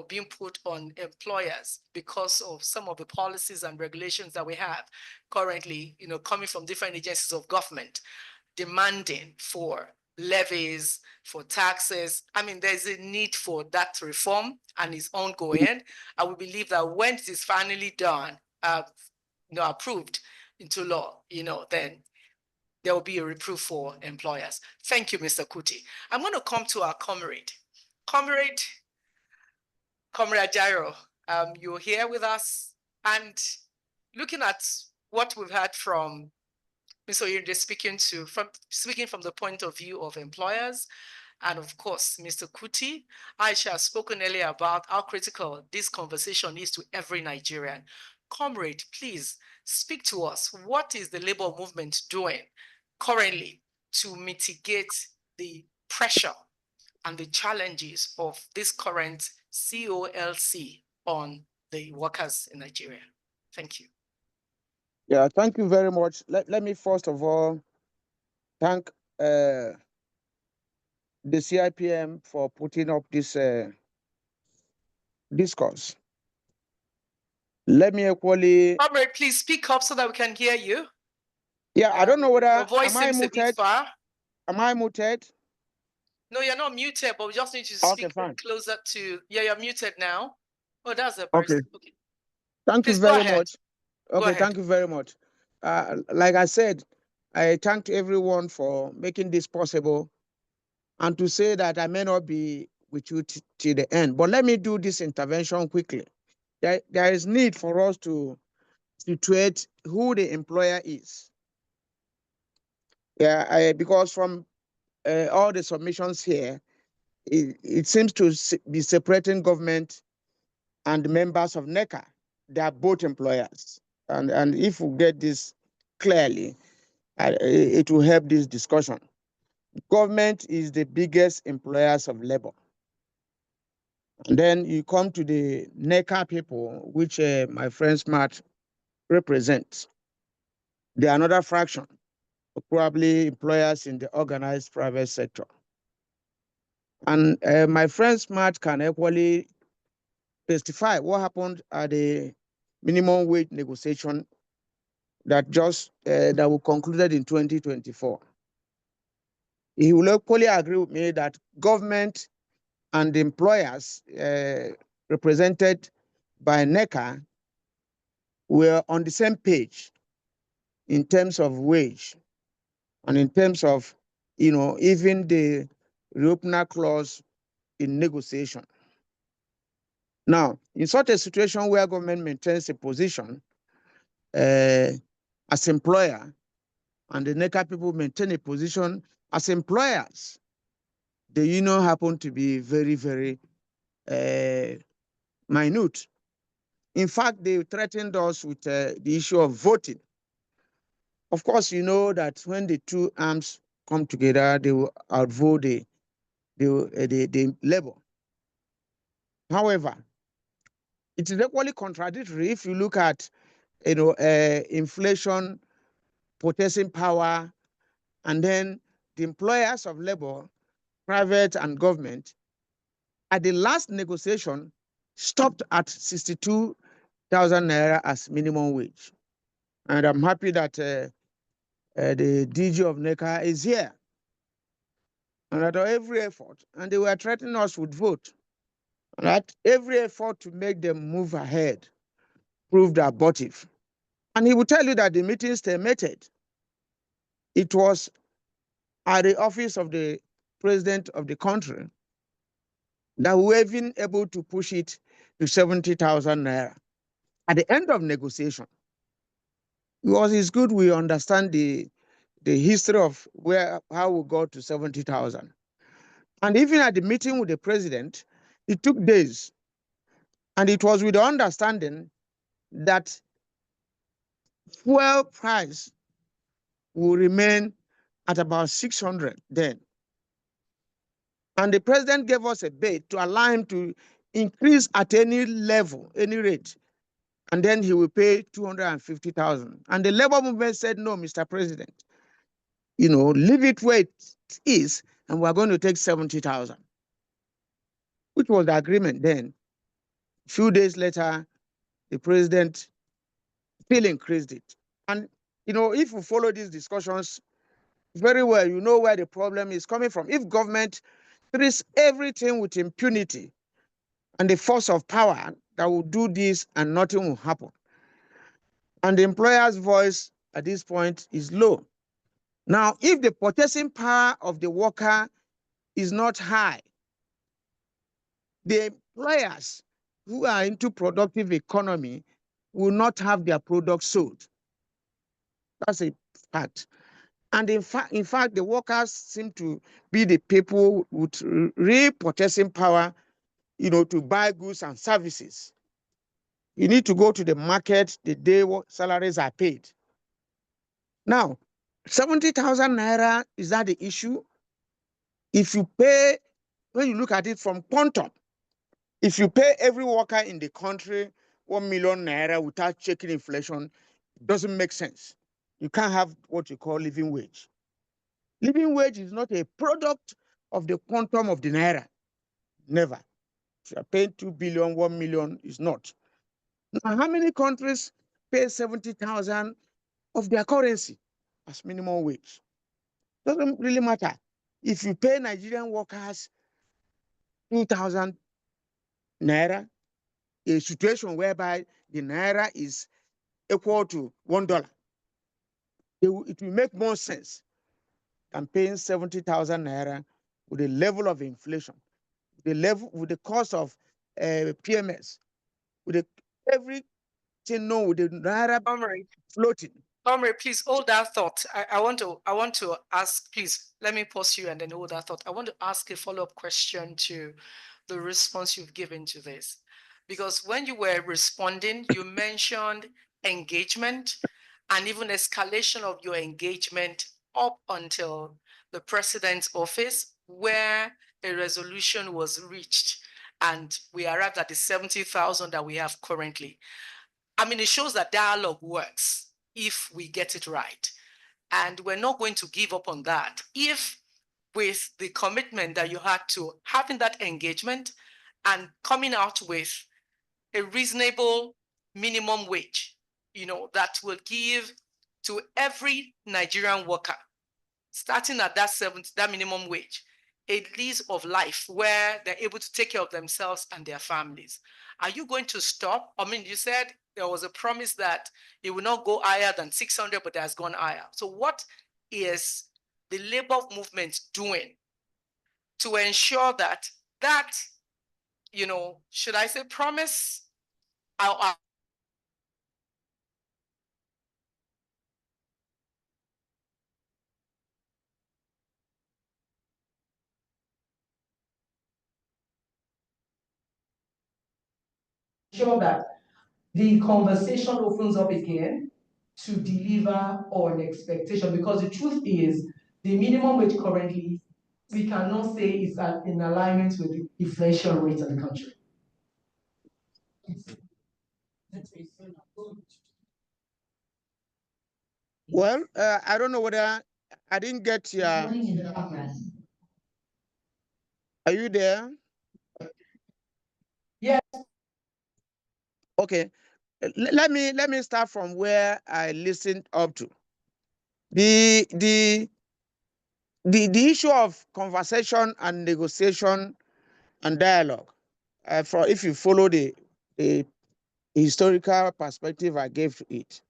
being put on employers because of some of the policies and regulations that we have currently, coming from different agencies of government, demanding for levies, for taxes. I mean, there's a need for that reform, and it's ongoing. I would believe that when it is finally done, approved into law, then there will be a reproof for employers. Thank you, Mr. Kuti. I'm going to come to our comrade. Comrade Jairo, you're here with us, and looking at what we've heard from Mr. Oyunde speaking from the point of view of employers, and of course, Mr. Kuti, Aisha has spoken earlier about how critical this conversation is to every Nigerian. Comrade, please speak to us. What is the labor movement doing currently to mitigate the pressure and the challenges of this current COLC on the workers in Nigeria? Thank you. Yeah, thank you very much. Let me first of all thank the CIPM for putting up this discourse. Let me equally... Comrade, please speak up so that we can hear you. Yeah, I don't know whether... Your voice seems a bit far. Am I muted? No, you're not muted, but we just need you to speak closer to... Yeah, you're muted now. Oh, that's a person. Okay. Thank you very much. Okay, thank you very much. Like I said, I thank everyone for making this possible, and to say that I may not be with you till the end, but let me do this intervention quickly. There is need for us to situate who the employer is. Yeah, because from all the submissions here, it seems to be separating government and members of NECA. They are both employers. And if we get this clearly, it will help this discussion. Government is the biggest employers of labor. And then you come to the NECA people, which my friend Smart represents. They are another fraction, probably employers in the organized private sector. And my friend Smart can equally testify what happened at the minimum wage negotiation that were concluded in 2024. He will equally agree with me that government and employers represented by NECA were on the same page in terms of wage and in terms of, even the reopener clause in negotiation. Now, in such a situation where government maintains a position as employer, and the NECA people maintain a position as employers, the union happened to be very, very minute. In fact, they threatened us with the issue of voting. Of course, you know that when the two arms come together, they will outvote the labor. However, it is equally contradictory if you look at inflation, purchasing power, and then the employers of labor, private and government, at the last negotiation, stopped at 62,000 naira as minimum wage. And I'm happy that the DG of NECA is here. And at every effort, and they were threatening us with vote, and at every effort to make them move ahead proved abortive. And he will tell you that the meeting terminated. It was at the office of the president of the country that we were even able to push it to 70,000 naira at the end of negotiation. Because it's good we understand the the history of how we got to 70,000. And even at the meeting with the president, it took days. And it was with the understanding that fuel price will remain at about 600 then. And the president gave us a bait to allow him to increase at any level, any rate, and then he will pay 250,000. And the labor movement said, no, Mr. President, leave it where it is, and we're going to take 70,000, which was the agreement then. A few days later, the president still increased it. And, if you follow these discussions very well, you know where the problem is coming from. If government treats everything with impunity and the force of power that will do this and nothing will happen, and the employer's voice at this point is low. Now, if the purchasing power of the worker is not high, the employers who are into productive economy will not have their products sold. That's a fact. And in fact, the workers seem to be the people with real purchasing power, to buy goods and services. You need to go to the market the day salaries are paid. Now, 70,000 naira, is that the issue? If you pay, when you look at it from quantum, if you pay every worker in the country 1 million naira without checking inflation, it doesn't make sense. You can't have what you call living wage. Living wage is not a product of the quantum of the naira. Never. If you are paying 2 billion, 1 million is not. Now, how many countries pay 70,000 of their currency as minimum wage? Doesn't really matter. If you pay Nigerian workers 2,000 naira, a situation whereby the naira is equal to $1, it will make more sense than paying 70,000 naira with the level of inflation, with the cost of PMS, with everything known with the naira floating. Comrade, please hold that thought. I want to ask, please, let me pause you and then hold that thought. I want to ask a follow-up question to the response you've given to this. Because when you were responding, you mentioned engagement and even escalation of your engagement up until the president's office, where a resolution was reached and we arrived at the 70,000 that we have currently. I mean, it shows that dialogue works if we get it right. And we're not going to give up on that. If with the commitment that you had to having that engagement and coming out with a reasonable minimum wage, that will give to every Nigerian worker, starting at that minimum wage, a lease of life where they're able to take care of themselves and their families. Are you going to stop? I mean, you said there was a promise that it will not go higher than 600, but it has gone higher. So what is the labor movement doing to ensure that, should I say promise? Sure that the conversation opens up again to deliver on expectation, because the truth is the minimum wage currently, we cannot say is in alignment with the inflation rate of the country. Well, I don't know whether I didn't get your. Are you there? Yes. Okay. Let me start from where I listened up to. The issue of conversation and negotiation and dialogue. If you follow the historical perspective I gave to it,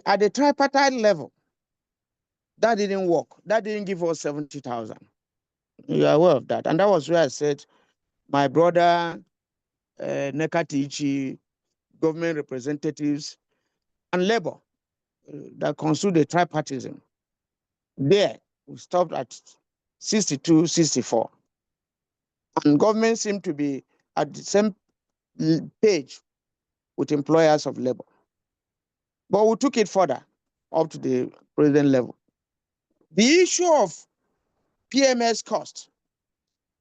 at the tripartite level, that didn't work. That didn't give us 70,000. You are aware of that, and that was where I said my brother Nekatichi, government representatives, and labor that constitute the tripartism There, we stopped at 62, 64. And government seemed to be at the same page with employers of labor. But we took it further up to the president level. The issue of PMS cost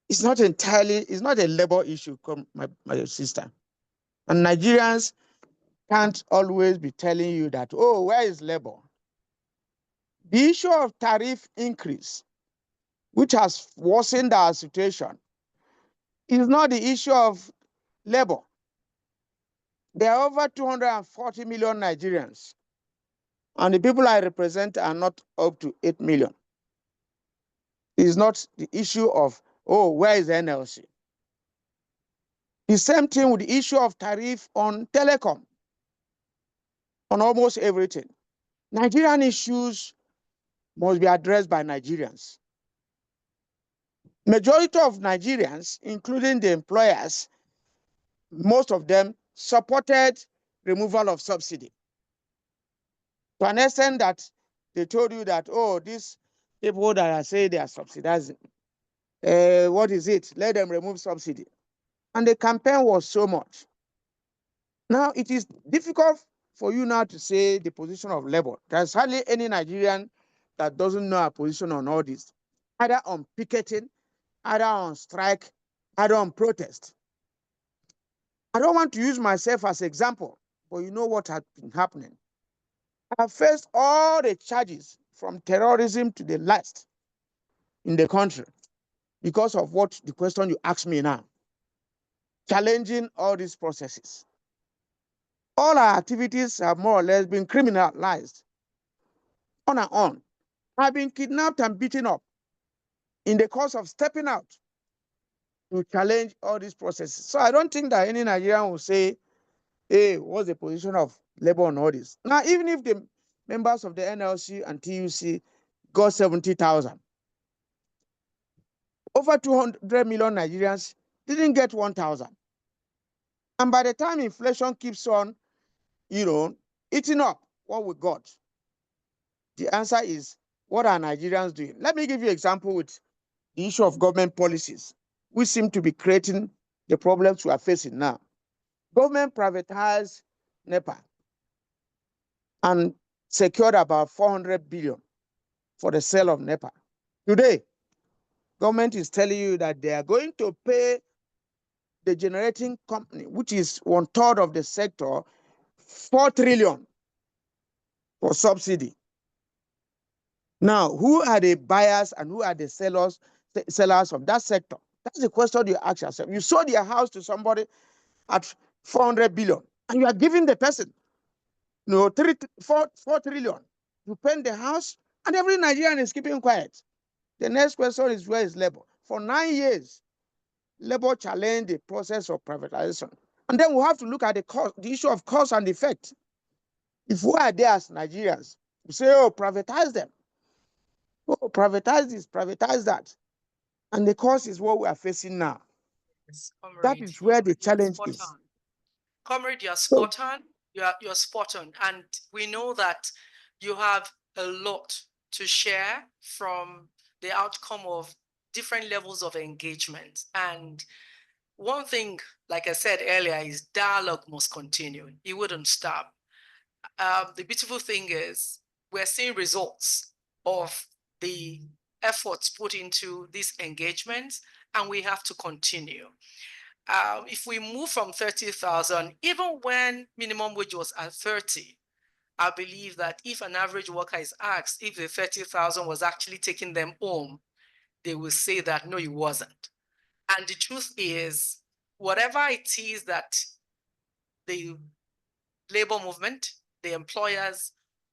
is not entirely, it's not a labor issue, my sister. And Nigerians can't always be telling you that, oh, where is labor? The issue of tariff increase, which has worsened our situation, is not the issue of labor. There are over 240 million Nigerians, and the people I represent are not up to 8 million. It's not the issue of, oh, where is NLC? The same thing with the issue of tariff on telecom, on almost everything. Nigerian issues must be addressed by Nigerians. Majority of Nigerians, including the employers, most of them supported removal of subsidy. To an extent that they told you that, oh, these people that are saying they are subsidizing, what is it? Let them remove subsidy. And the campaign was so much. Now, it is difficult for you now to say the position of labor. There's hardly any Nigerian that doesn't know a position on all this, either on picketing, either on strike, either on protest. I don't want to use myself as an example, but you know what has been happening. I have faced all the charges from terrorism to the last in the country because of what the question you asked me now, challenging all these processes. All our activities have more or less been criminalized on and on. I've been kidnapped and beaten up in the course of stepping out to challenge all these processes. So I don't think that any Nigerian will say, hey, what's the position of labor on all this? Now, even if the members of the NLC and TUC got 70,000, over 200 million Nigerians didn't get 1,000. And by the time inflation keeps on, eating up what we got, the answer is, what are Nigerians doing? Let me give you an example with the issue of government policies, which seem to be creating the problems we are facing now. Government privatized NEPA and secured about 400 billion for the sale of NEPA. Today, government is telling you that they are going to pay the generating company, which is 1/3 of the sector, 4 trillion for subsidy. Now, who are the buyers and who are the sellers of that sector? That's the question you ask yourself. You sold your house to somebody at 400 billion, and you are giving the person, 4 trillion. You paint the house, and every Nigerian is keeping quiet. The next question is, where is labor? For 9 years, labor challenged the process of privatization. And then we have to look at the issue of cause and effect. If we are there as Nigerians, we say, oh, privatize them. Oh, privatize this, privatize that. And the cause is what we are facing now. Yes, That is where the challenge is. Comrade, you're spot on. You're spot on. And we know that you have a lot to share from the outcome of different levels of engagement. And one thing, like I said earlier, is dialogue must continue. It wouldn't stop. The beautiful thing is we're seeing results of the efforts put into these engagements, and we have to continue. If we move from 30,000, even when minimum wage was at 30, I believe that if an average worker is asked if the 30,000 was actually taking them home, they will say that no, it wasn't. And the truth is, whatever it is that the labor movement, the employers,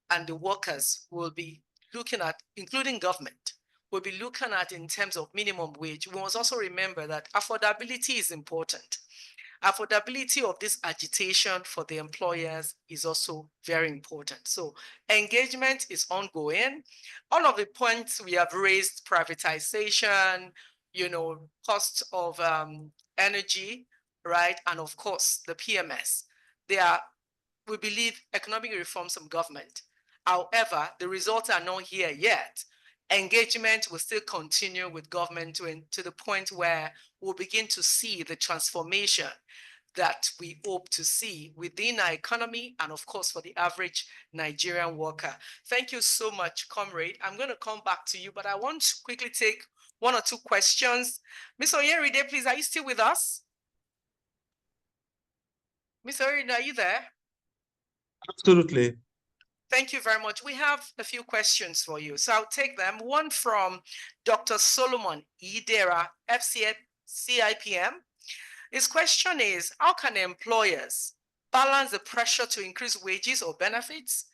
and the workers will be looking at, including government, will be looking at in terms of minimum wage, we must also remember that affordability is important. Affordability of this agitation for the employers is also very important. So engagement is ongoing. All of the points we have raised, privatization, cost of energy, right? And of course, the PMS, we believe, economic reforms from government. However, the results are not here yet. engagement will still continue with government to the point where we'll begin to see the transformation that we hope to see within our economy and, of course, for the average Nigerian worker. Thank you so much, comrade. I'm going to come back to you, but I want to quickly take one or two questions. Ms. Oyeride, please, are you still with us? Ms. Oyeride, are you there? Absolutely. Thank you very much. We have a few questions for you, so I'll take them. One from Dr. Solomon Idera, CIPM. His question is, how can employers balance the pressure to increase wages or benefits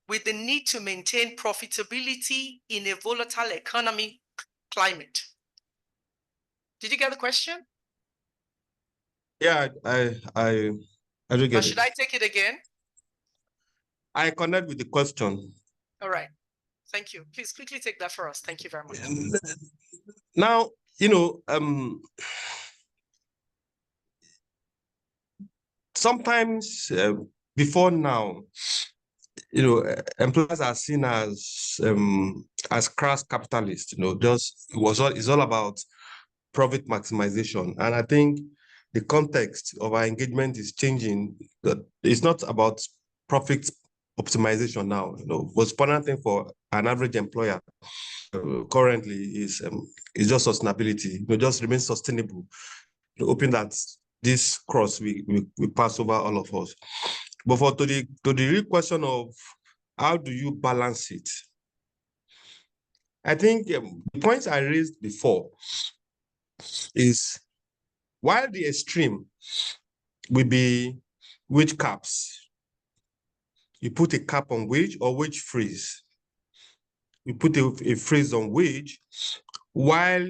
with the need to maintain profitability in a volatile economic climate? Did you get the question? Yeah, I do get it. Should I take it again? I connect with the question. All right. Thank you. Please quickly take that for us. Thank you very much. Now, sometimes before now, employers are seen as crass capitalists. It's all about profit maximization, and I think the context of our engagement is changing. That it's not about profit optimization now. What's important thing for an average employer currently is just sustainability. Just remain sustainable, hoping that this cross we pass over all of us. But to the real question of how do you balance it, I think the points I raised before is while the extreme will be wage caps, you put a cap on wage or wage freeze. You put a freeze on wage, while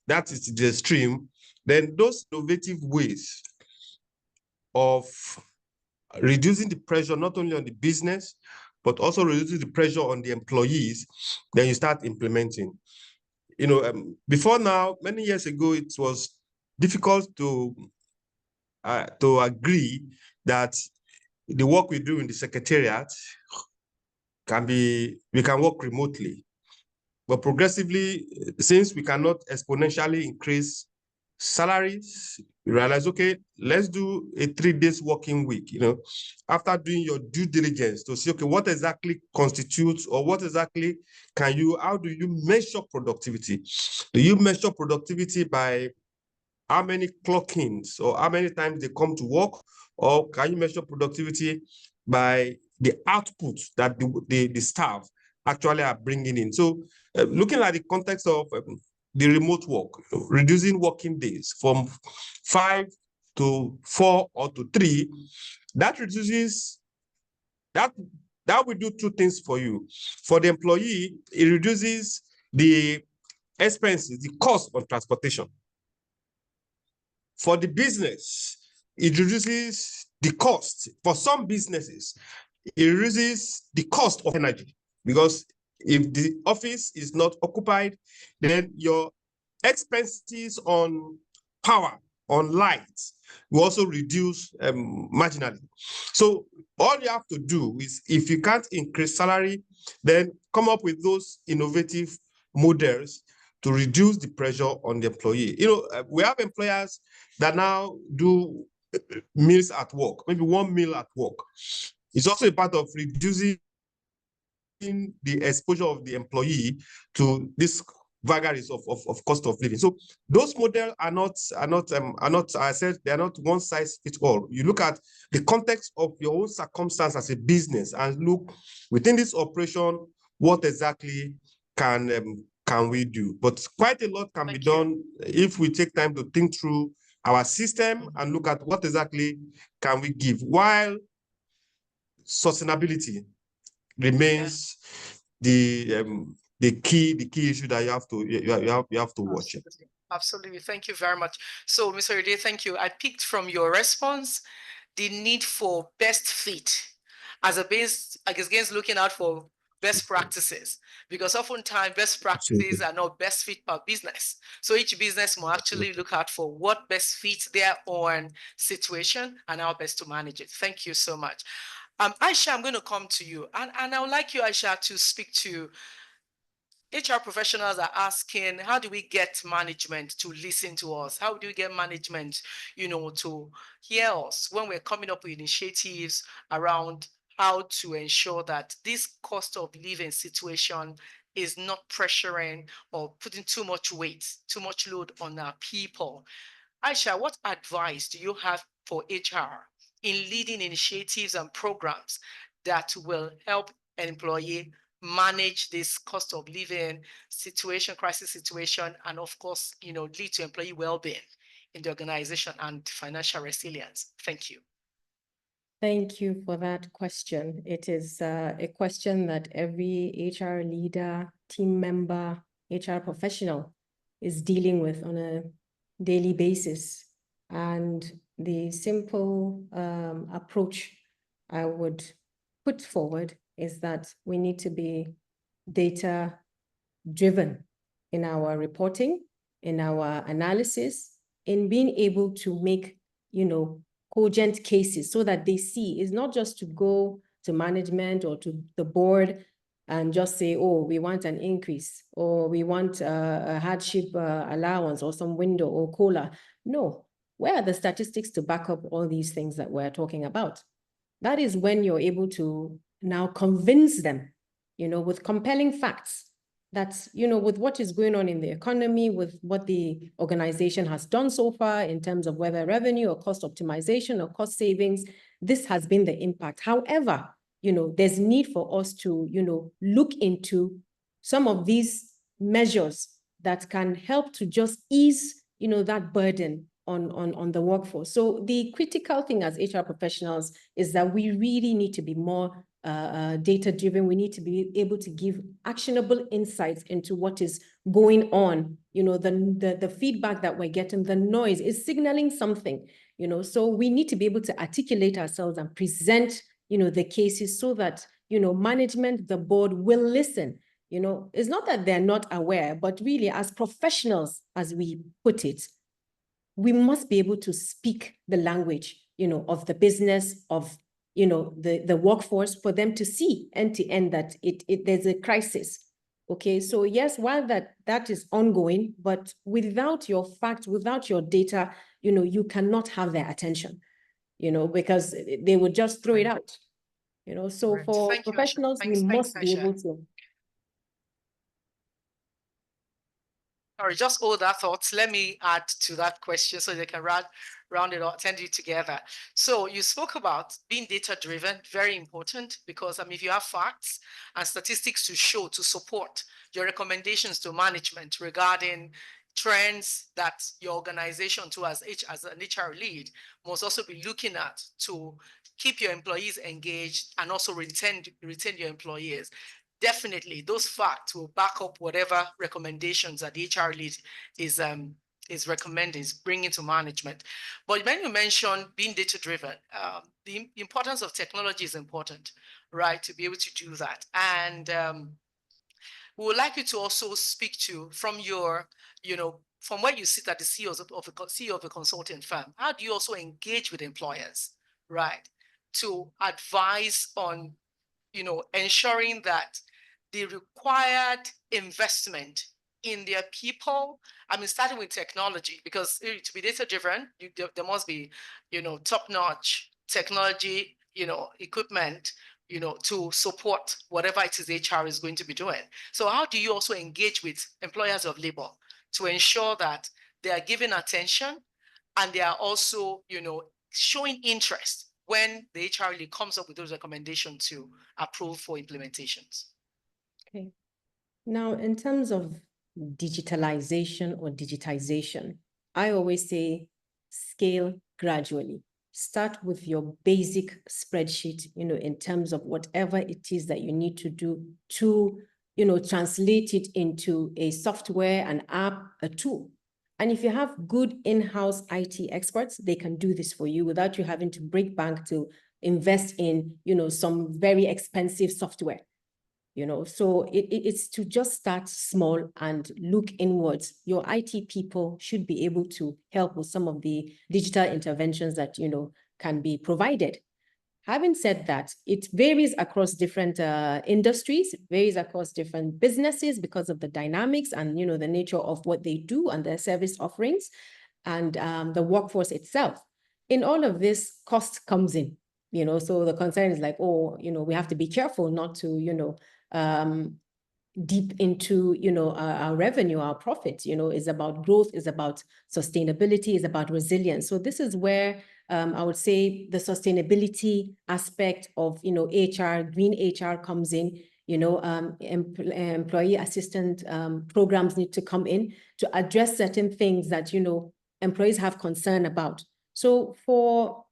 that is the extreme, then those innovative ways of reducing the pressure not only on the business, but also reducing the pressure on the employees, then you start implementing. Before now, many years ago, it was difficult to agree that the work we do in the secretariat we can work remotely. But progressively, since we cannot exponentially increase salaries, we realize, okay, let's do a 3 days working week, after doing your due diligence to see, okay, what exactly constitutes or how do you measure productivity? Do you measure productivity by how many clock-ins or how many times they come to work? Or can you measure productivity by the output that the staff actually are bringing in? So looking at the context of the remote work, reducing working days from 5 to 4 or to 3, that reduces, that will do 2 things for you. For the employee, it reduces the expenses, the cost of transportation. For the business, it reduces the cost. For some businesses, it reduces the cost of energy, because if the office is not occupied, then your expenses on power, on lights, will also reduce marginally. So all you have to do is, if you can't increase salary, then come up with those innovative models to reduce the pressure on the employee. We have employers that now do meals at work, maybe 1 meal at work. It's also a part of reducing the exposure of the employee to this vagaries of cost of living. So those models are not, I said, they are not one size fits all. You look at the context of your own circumstance as a business and look within this operation, what exactly can we do? But quite a lot can be done if we take time to think through our system and look at what exactly can we give, while sustainability remains the key issue that you have to watch. Absolutely. Thank you very much. So, Mr. Ode, thank you. I picked from your response the need for best fit as against looking out for best practices, because oftentimes best practices are not best fit per business. So each business will actually look out for what best fits their own situation and how best to manage it. Thank you so much. Aisha, I'm going to come to you, and I would like you, Aisha, to speak to HR professionals are asking, how do we get management to listen to us? How do we get management, to hear us when we're coming up with initiatives around how to ensure that this cost of living situation is not pressuring or putting too much weight, too much load on our people? Aisha, what advice do you have for HR in leading initiatives and programs that will help an employee manage this cost of living situation, crisis situation, and of course, lead to employee well-being in the organization and financial resilience? Thank you. Thank you for that question. It is a question that every HR leader, team member, HR professional is dealing with on a daily basis. And the simple approach I would put forward is that we need to be data-driven in our reporting, in our analysis, in being able to make, cogent cases so that they see it's not just to go to management or to the board and just say, oh, we want an increase or we want a hardship allowance or some window or COLA. No, where are the statistics to back up all these things that we're talking about? That is when you're able to now convince them, with compelling facts that, with what is going on in the economy, with what the organization has done so far in terms of whether revenue or cost optimization or cost savings, this has been the impact. However, there's need for us to, look into some of these measures that can help to just ease, that burden on the workforce. So the critical thing as HR professionals is that we really need to be more data-driven. We need to be able to give actionable insights into what is going on. The feedback that we're getting, the noise is signaling something, so we need to be able to articulate ourselves and present, the cases so that, management, the board will listen. It's not that they're not aware, but really as professionals, as we put it, we must be able to speak the language, of the business, of, the workforce, for them to see end to end that there's a crisis. Okay, so yes, while that is ongoing, but without your facts, without your data, you cannot have their attention, because they would just throw it out. So Right. for Thank you, Aisha. professionals, we must be Aisha. able to. Sorry, just hold that thought. Let me add to that question so they can round it up, attend it together. So you spoke about being data-driven, very important, because if you have facts and statistics to show, to support your recommendations to management regarding trends that your organization too as an HR lead must also be looking at to keep your employees engaged and also retain your employees. Definitely, those facts will back up whatever recommendations that the HR lead is recommending, is bringing to management. But when you mention being data-driven, the importance of technology is important, right, to be able to do that. And we would like you to also speak to, from your, from where you sit at the CEO of a consulting firm, how do you also engage with employers, right, to advise on, ensuring that the required investment in their people, starting with technology, because to be data-driven, there must be, top-notch technology, equipment, to support whatever it is HR is going to be doing. So how do you also engage with employers of labor to ensure that they are giving attention and they are also, showing interest when the HR really comes up with those recommendations to approve for implementations? Okay. Now, in terms of digitalization or digitization, I always say scale gradually. Start with your basic spreadsheet, in terms of whatever it is that you need to do to, translate it into a software, an app, a tool. And if you have good in-house IT experts, they can do this for you without you having to break bank to invest in, some very expensive software. So it's to just start small and look inwards. Your IT people should be able to help with some of the digital interventions that, can be provided. Having said that, it varies across different industries, it varies across different businesses because of the dynamics and, you know, the nature of what they do and their service offerings and the workforce itself. In all of this, cost comes in, you know, so the concern is like, oh, you know, we have to be careful not to, you know, deep into, you know, our revenue, our profits, you know, is about growth, is about sustainability, is about resilience. So this is where I would say the sustainability aspect of, you know, HR, green HR comes in, you know, employee assistant programs need to come in to address certain things that, you know, employees have concern about. So for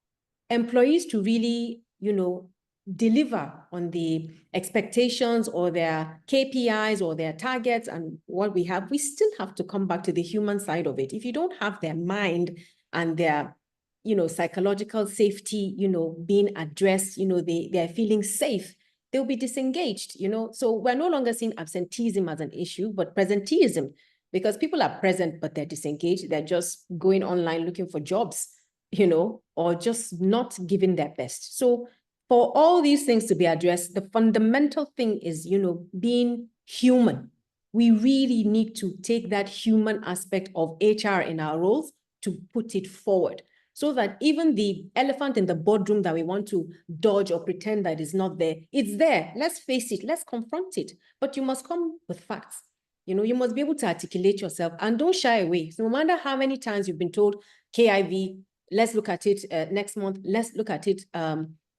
employees to really, you know, deliver on the expectations or their KPIs or their targets and what we have, we still have to come back to the human side of it. If you don't have their mind and their, you know, psychological safety, you know, being addressed, you know, they're feeling safe, they'll be disengaged, you know. So we're no longer seeing absenteeism as an issue, but presenteeism, because people are present, but they're disengaged. They're just going online looking for jobs, you know, or just not giving their best. So for all these things to be addressed, the fundamental thing is, you know, being human. We really need to take that human aspect of HR in our roles to put it forward so that even the elephant in the boardroom that we want to dodge or pretend that is not there, it's there. Let's face it, let's confront it. But you must come with facts. You know, you must be able to articulate yourself and don't shy away. So no matter how many times you've been told KIV, let's look at it next month, let's look at it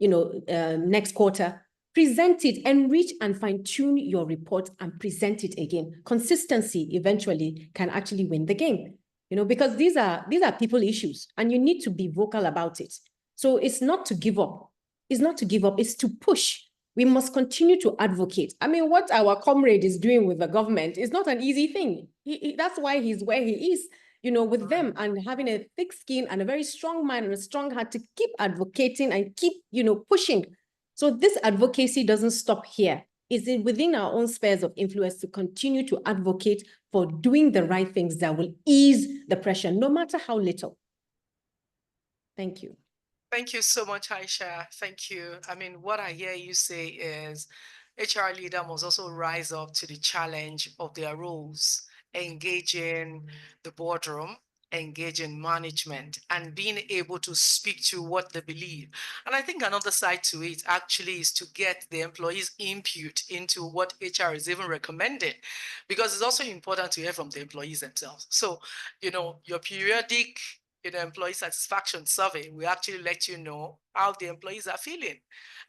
you know, next quarter, present it, enrich and fine-tune your report and present it again. Consistency eventually can actually win the game, you know, because these are people issues and you need to be vocal about it. So it's not to give up. It's not to give up, it's to push. We must continue to advocate. I mean, what our comrade is doing with the government is not an easy thing. That's why he's where he is, you know, with them, and having a thick skin and a very strong mind and a strong heart to keep advocating and keep, you know, pushing. So this advocacy doesn't stop here. It's within our own spheres of influence to continue to advocate for doing the right things that will ease the pressure, no matter how little. Thank you. Thank you so much, Aisha. Thank you. I mean, what I hear you say is HR leader must also rise up to the challenge of their roles, engage in the boardroom, engage in management, and being able to speak to what they believe. And I think another side to it actually is to get the employees' input into what HR is even recommending, because it's also important to hear from the employees themselves. So, you know, your periodic employee satisfaction survey, we actually let you know how the employees are feeling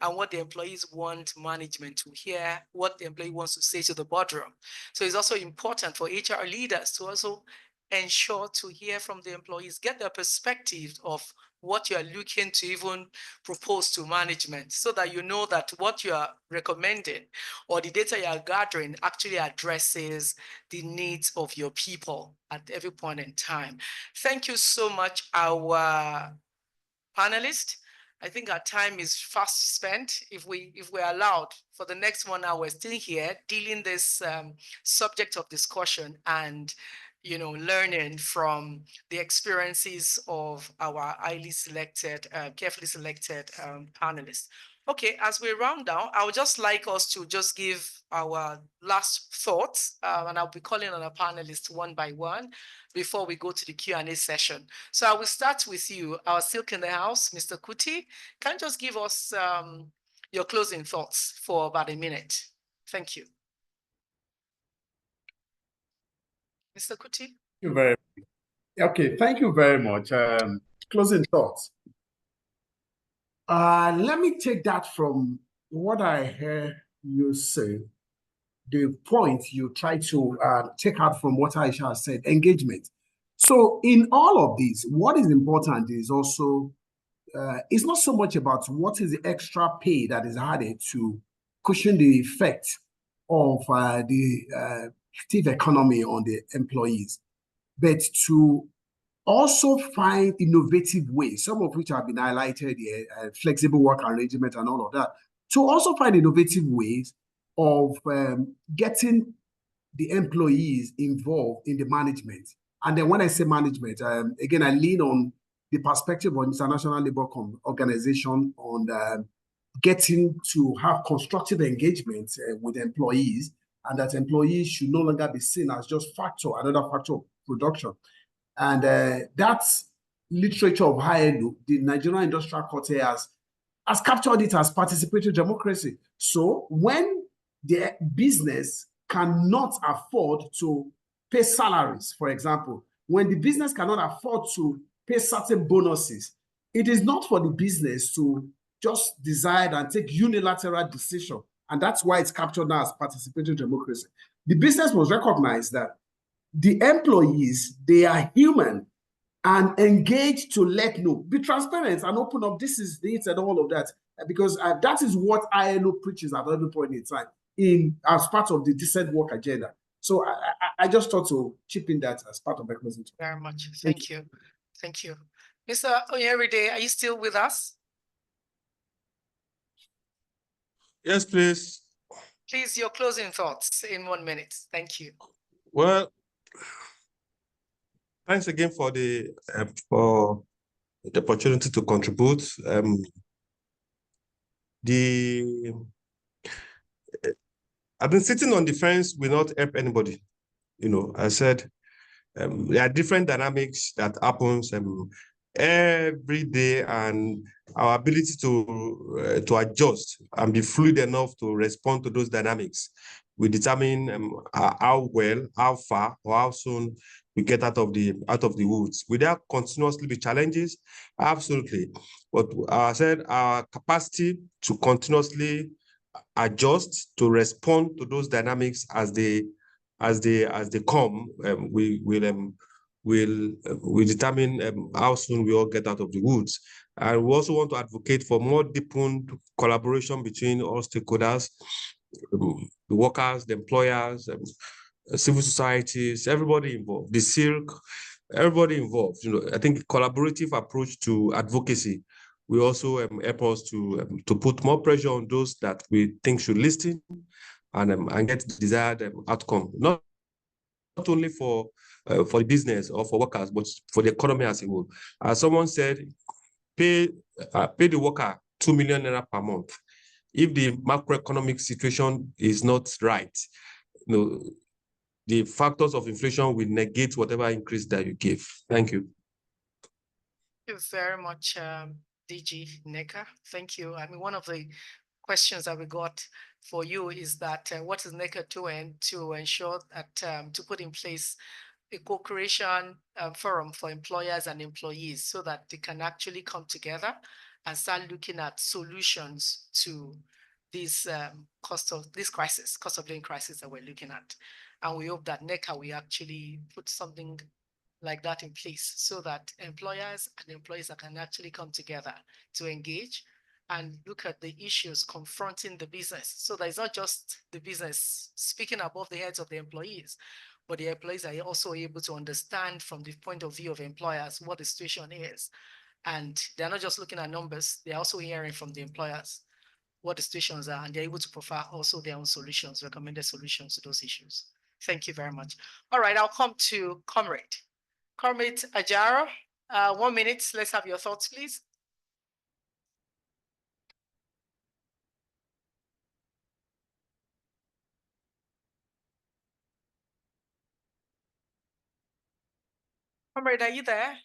and what the employees want management to hear, what the employee wants to say to the boardroom. So it's also important for HR leaders to also ensure to hear from the employees, get their perspective of what you are looking to even propose to management, so that you know that what you are recommending or the data you are gathering actually addresses the needs of your people at every point in time. Thank you so much, our panelists. I think our time is fast spent. If we're allowed for the next 1 hour, we're still here dealing this subject of discussion and, you know, learning from the experiences of our highly selected, carefully selected panelists. Okay, as we round down, I would just like us to just give our last thoughts, and I'll be calling on our panelists one by one before we go to the Q&A session. So I will start with you, our Silk in the house, Mr. Kuti. Can you just give us your closing thoughts for about a minute? Thank you. Mr. Kuti? Thank you very much. Okay, thank you very much. Closing thoughts. Let me take that from what I heard you say, the point you try to take out from what Aisha said, engagement. So in all of these, what is important is also, it's not so much about what is the extra pay that is added to cushion the effect of the active economy on the employees, but to also find innovative ways, some of which have been highlighted here, flexible work arrangement and all of that, to also find innovative ways of getting the employees involved in the management. And then when I say management, again, I lean on the perspective of International Labour Organization on getting to have constructive engagement with employees, and that employees should no longer be seen as just another factor of production. And that's literature of ILO, the Nigerian Industrial Court has captured it as participatory democracy. So when the business cannot afford to pay salaries, for example, when the business cannot afford to pay certain bonuses, it is not for the business to just decide and take unilateral decision. And that's why it's captured now as participatory democracy. The business must recognize that the employees, they are human and engage to let know, be transparent and open up. This is it and all of that, because that is what ILO preaches at every point in time as part of the decent work agenda. So I just thought to chip in that as part of my presentation. Very much. Thank you. Thank you. Mr. Onyeride, are you still with us? Yes, please. Please, your closing thoughts in 1 minute. Thank you. Well, thanks again for the opportunity to contribute. I've been sitting on the fence will not help anybody. You know, I said there are different dynamics that happens every day, and our ability to adjust and be fluid enough to respond to those dynamics will determine how well, how far, or how soon we get out of the woods. Will there continuously be challenges? Absolutely. But I said our capacity to continuously adjust, to respond to those dynamics as they come, will determine how soon we all get out of the woods. And we also want to advocate for more deepened collaboration between all stakeholders, the workers, the employers, civil societies, everybody involved, the silk, everybody involved. You know, I think collaborative approach to advocacy will also help us to put more pressure on those that we think should listen and get the desired outcome, not only for the business or for workers, but for the economy as a whole. As someone said, pay the worker 2 million naira per month. If the macroeconomic situation is not right, you know, the factors of inflation will negate whatever increase that you give. Thank you. Thank you very much, DG Nneka. Thank you. I mean, one of the questions that we got for you is that what is Nneka doing to ensure that to put in place a co-creation forum for employers and employees so that they can actually come together and start looking at solutions to this cost of living crisis that we're looking at. And we hope that Nneka will actually put something like that in place so that employers and employees can actually come together to engage and look at the issues confronting the business. So that it's not just the business speaking above the heads of the employees, but the employees are also able to understand from the point of view of employers what the situation is. And they're not just looking at numbers, they're also hearing from the employers what the situations are, and they're able to provide also their own solutions, recommended solutions to those issues. Thank you very much. All right, I'll come to Comrade Ajaro. 1 minute, let's have your thoughts, please. Comrade, are you there?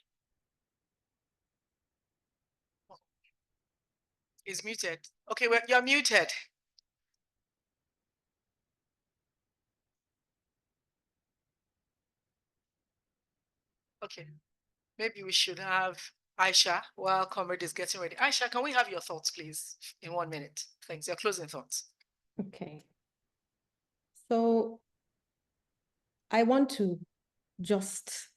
He's muted. Okay, well, you're muted. Okay, maybe we should have Aisha while Comrade is getting ready. Aisha, can we have your thoughts, please, in 1 minute? Thanks. Your closing thoughts. Okay. So I want to just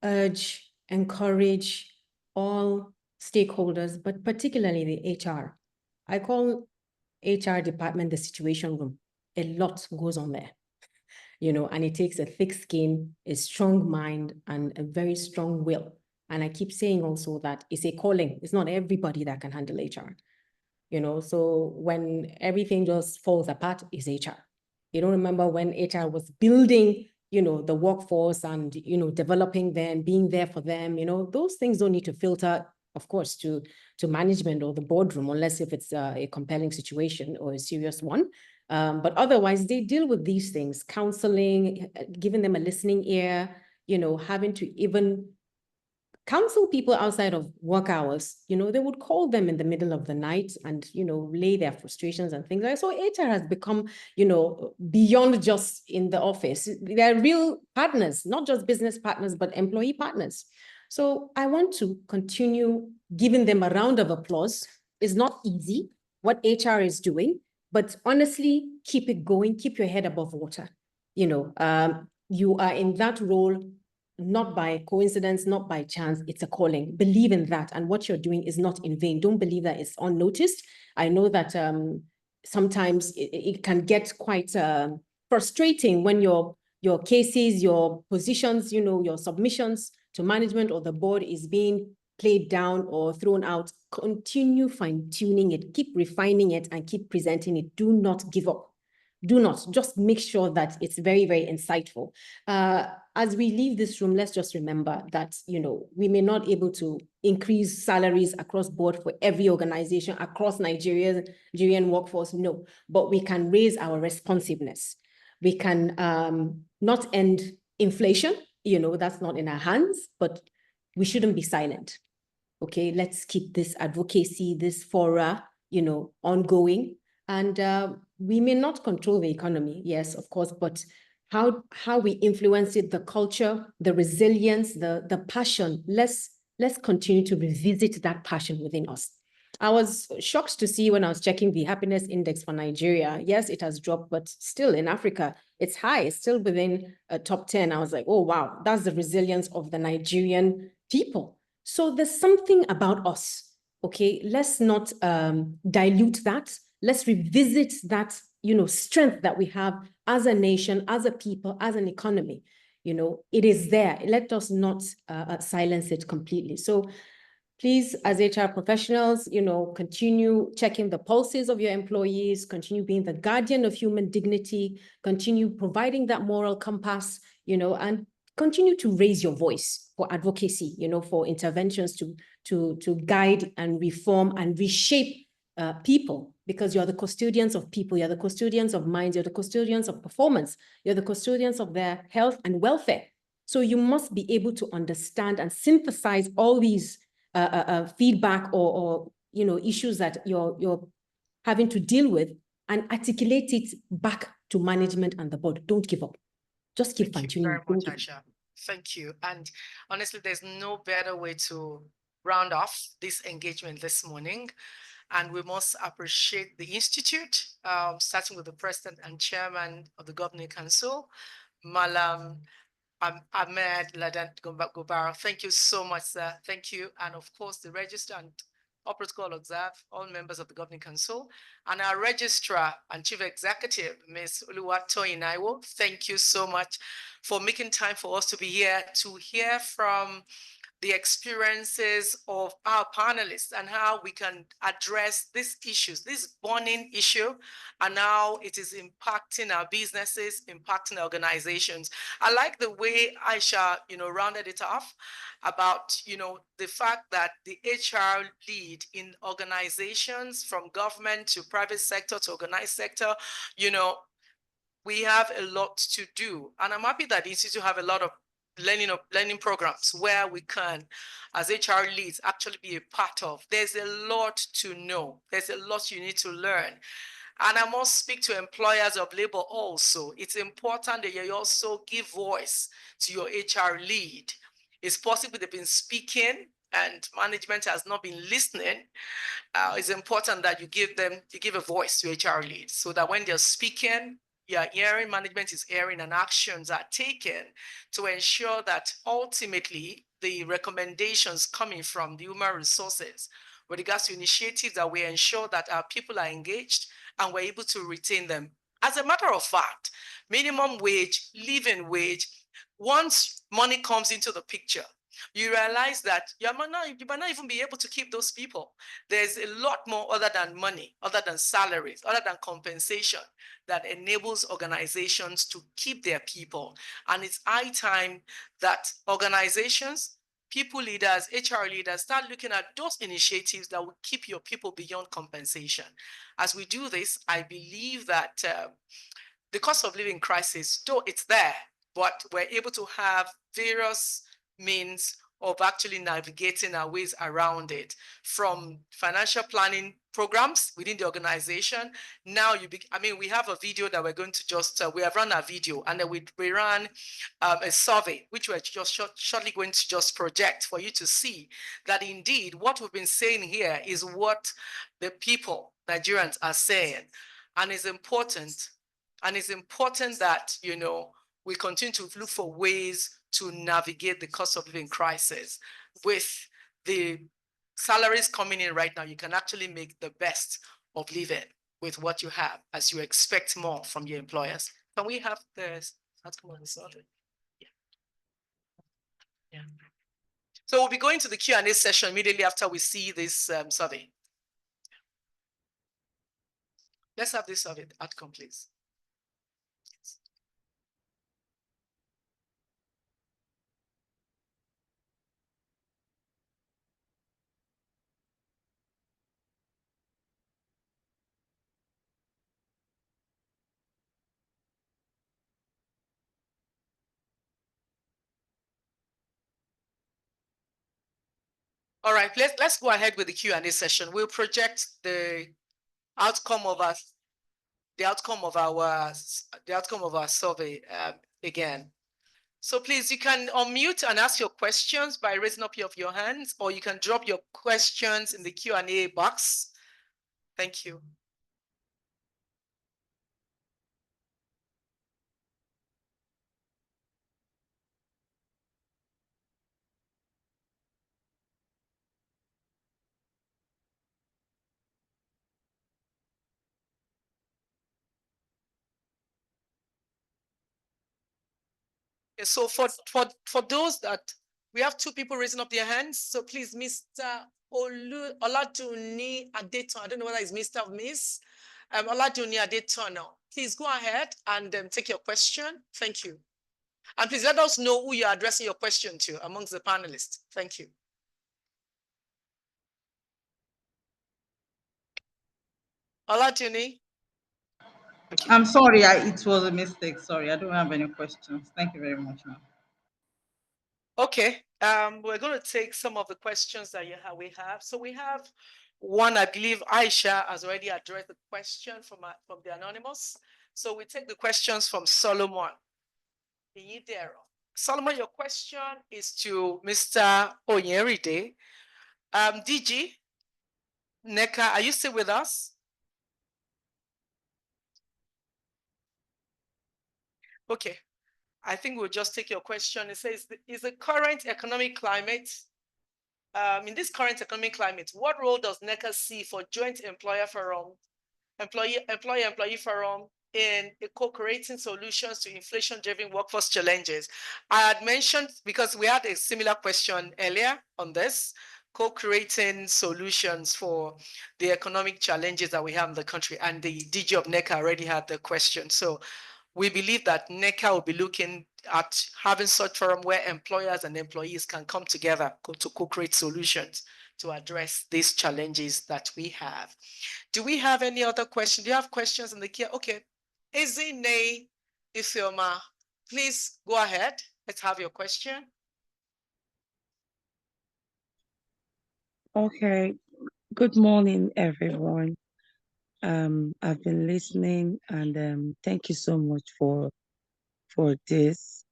urge, encourage all stakeholders, but particularly the HR. I call HR department the situation room. A lot goes on there, you know, and it takes a thick skin, a strong mind, and a very strong will. And I keep saying also that it's a calling. It's not everybody that can handle HR, you know. So when everything just falls apart, it's HR. You don't remember when HR was building, you know, the workforce and, you know, developing them, being there for them, you know, those things don't need to filter of course, to management or the boardroom, unless if it's a compelling situation or a serious one. But otherwise, they deal with these things, counseling, giving them a listening ear, having to even counsel people outside of work hours. They would call them in the middle of the night and, lay their frustrations and things like that. So HR has become, beyond just in the office. They're real partners, not just business partners, but employee partners. So I want to continue giving them a round of applause. It's not easy what HR is doing, but honestly, keep it going, keep your head above water. You are in that role not by coincidence, not by chance. It's a calling. Believe in that. And what you're doing is not in vain. Don't believe that it's unnoticed. I know that sometimes it can get quite frustrating when your cases, your positions, your submissions to management or the board is being played down or thrown out. Continue fine-tuning it, keep refining it, and keep presenting it. Do not give up. Do not. Just make sure that it's very, very insightful. As we leave this room, let's just remember that, we may not be able to increase salaries across board for every organization across Nigerian workforce, no, but we can raise our responsiveness. We can not end inflation, that's not in our hands, but we shouldn't be silent. Okay, let's keep this advocacy, this fora, ongoing. And we may not control the economy, yes, of course, but how we influence it, the culture, the resilience, the passion, let's continue to revisit that passion within us. I was shocked to see when I was checking the happiness index for Nigeria. Yes, it has dropped, but still in Africa, it's high. It's still within a top 10. I was like, oh, wow, that's the resilience of the Nigerian people. So there's something about us, okay? Let's not dilute that. Let's revisit that, strength that we have as a nation, as a people, as an economy. It is there. Let us not silence it completely. So please, as HR professionals, continue checking the pulses of your employees, continue being the guardian of human dignity, continue providing that moral compass, and continue to raise your voice for advocacy, for interventions to guide and reform and reshape people, because you're the custodians of people, you're the custodians of minds, you're the custodians of performance, you're the custodians of their health and welfare. So you must be able to understand and synthesize all these feedback or issues that you're having to deal with and articulate it back to management and the board. Don't give up. Just keep fine-tuning. Thank you very much, Aisha. Thank you. And honestly, there's no better way to round off this engagement this morning. And we must appreciate the Institute, starting with the President and Chairman of the Governing Council, Malam Ahmed Ladan Gobara. Thank you so much, sir. Thank you. And of course, the Registrar and all protocol observe, all members of the Governing Council, and our Registrar and Chief Executive, Ms. Oluwatoyin Iwo. Thank you so much for making time for us to be here to hear from the experiences of our panelists and how we can address these issues, this burning issue, and how it is impacting our businesses, impacting organizations. I like the way Aisha, rounded it off about, the fact that the HR lead in organizations from government to private sector to organized sector, we have a lot to do. And I'm happy that the Institute have a lot of learning programs where we can, as HR leads, actually be a part of. There's a lot to know. There's a lot you need to learn. And I must speak to employers of labor also. It's important that you also give voice to your HR lead. It's possible they've been speaking and management has not been listening. It's important that you give a voice to HR leads so that when they're speaking, hearing, management is hearing, and actions are taken to ensure that ultimately the recommendations coming from the human resources with regards to initiatives that we ensure that our people are engaged and we're able to retain them. As a matter of fact, minimum wage, living wage, once money comes into the picture, you realize that you might not even be able to keep those people. There's a lot more other than money, other than salaries, other than compensation that enables organizations to keep their people. And it's high time that organizations people leaders, HR leaders, start looking at those initiatives that will keep your people beyond compensation. As we do this, I believe that the cost of living crisis, though it's there, but we're able to have various means of actually navigating our ways around it, from financial planning programs within the organization. Now we have a video that we're going to just, we have run a video, and then we ran a survey, which we're just shortly going to just project for you to see that indeed what we've been saying here is what the people, Nigerians, are saying. And it's important. And it's important that, you know, we continue to look for ways to navigate the cost of living crisis. With the salaries coming in right now, you can actually make the best of living with what you have, as you expect more from your employers. Can we have the outcome of the survey? Yeah. So we'll be going to the Q&A session immediately after we see this survey. Let's have this survey outcome, please. All right, let's go ahead with the Q&A session. We'll project the outcome of our survey again. So please, you can unmute and ask your questions by raising up your hands, or you can drop your questions in the Q&A box. Thank you. So for those that, we have two people raising up their hands. So please, Mr. Oladuni Adeton, I don't know whether it's Mr. or Miss, Oladuni Adeton, please go ahead and take your question. Thank you. And please let us know who you're addressing your question to amongst the panelists. Thank you. Oladuni. Okay. I'm sorry, it was a mistake. Sorry, I don't have any questions. Thank you very much, ma'am. Okay, we're going to take some of the questions that we have. So we have one, I believe Aisha has already addressed the question from the anonymous. So we take the questions from Solomon. Solomon, your question is to Mr. Onyeride. DG, NECA, are you still with us? Okay, I think we'll just take your question. It says, is the current economic climate, in this current economic climate, what role does NECA see for joint employee forum in co-creating solutions to inflation-driven workforce challenges? I had mentioned, because we had a similar question earlier on this, co-creating solutions for the economic challenges that we have in the country, and the DG of NECA already had the question. So we believe that NECA will be looking at having such forum where employers and employees can come together to co-create solutions to address these challenges that we have. Do we have any other questions? Do you have questions in the queue? Okay. Ezine Ifeoma, please go ahead. Let's have your question. Okay. Good morning, everyone. I've been listening, and thank you so much for this.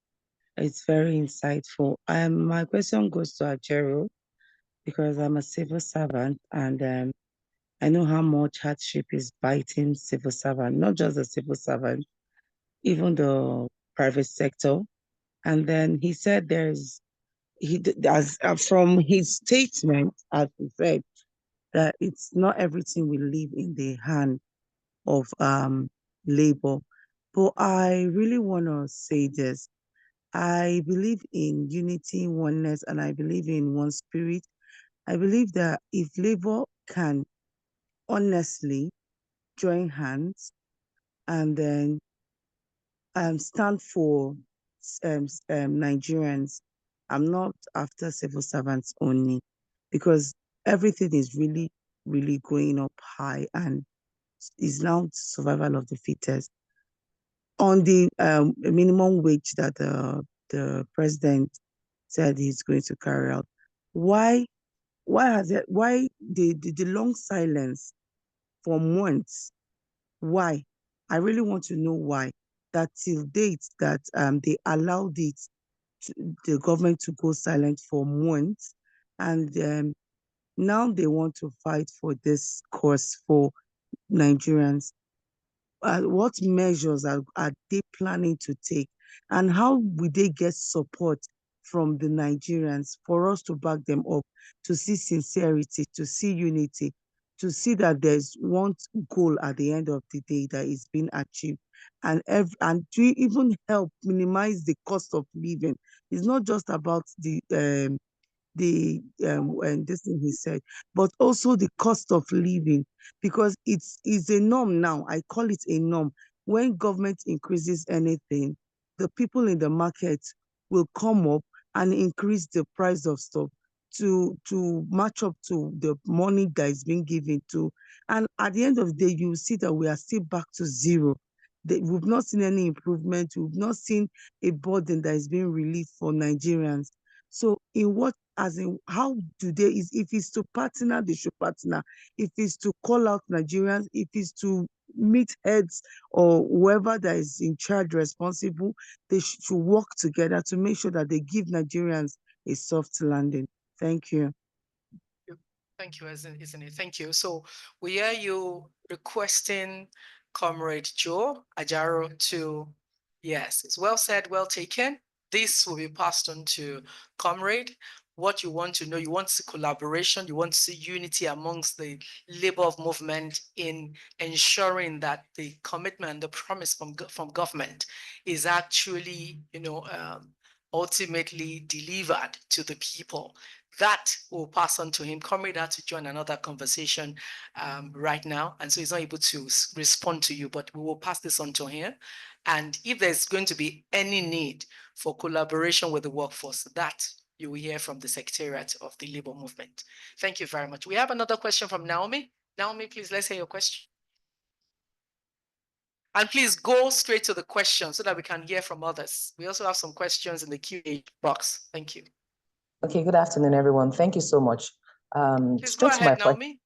It's very insightful. My question goes to Ajero, because I'm a civil servant, and I know how much hardship is biting civil servant, not just the civil servant, even the private sector. And then he said from his statement, as he said, that it's not everything we leave in the hand of labor. But I really want to say this. I believe in unity, oneness, and I believe in one spirit. I believe that if labor can honestly join hands and then stand for Nigerians, I'm not after civil servants only, because everything is really, really going up high and is now survival of the fittest. On the minimum wage that the president said he's going to carry out, why the long silence for months? Why? I really want to know why. That till date that they allowed the government to go silent for months, and now they want to fight for this cause for Nigerians. What measures are they planning to take, and how will they get support from the Nigerians for us to back them up, to see sincerity, to see unity, to see that there's one goal at the end of the day that is being achieved, and to even help minimize the cost of living. It's not just about and this thing he said, but also the cost of living, because it's a norm now. I call it a norm. When government increases anything, the people in the market will come up and increase the price of stuff to match up to the money that is being given to. And at the end of the day, you see that we are still back to zero. We've not seen any improvement. We've not seen a burden that is being relieved for Nigerians. So in what, as in, how do they, if it's to partner, they should partner. If it's to call out Nigerians, if it's to meet heads or whoever that is in charge responsible, they should work together to make sure that they give Nigerians a soft landing. Thank you. Thank you, isn't it? Thank you. So we hear you requesting Comrade Joe Ajaro to, yes, it's well said, well taken. This will be passed on to Comrade. What you want to know, you want to see collaboration, you want to see unity amongst the labor movement in ensuring that the commitment, the promise from government is actually, ultimately delivered to the people. That will pass on to him. Comrade had to join another conversation right now, and so he's not able to respond to you, but we will pass this on to him. And if there's going to be any need for collaboration with the workforce, that you will hear from the Secretariat of the Labour Movement. Thank you very much. We have another question from Naomi. Naomi, please, let's hear your question. And please go straight to the question so that we can hear from others. We also have some questions in the Q&A box. Thank you. Okay, good afternoon, everyone. Thank you so much. Please go ahead, Naomi.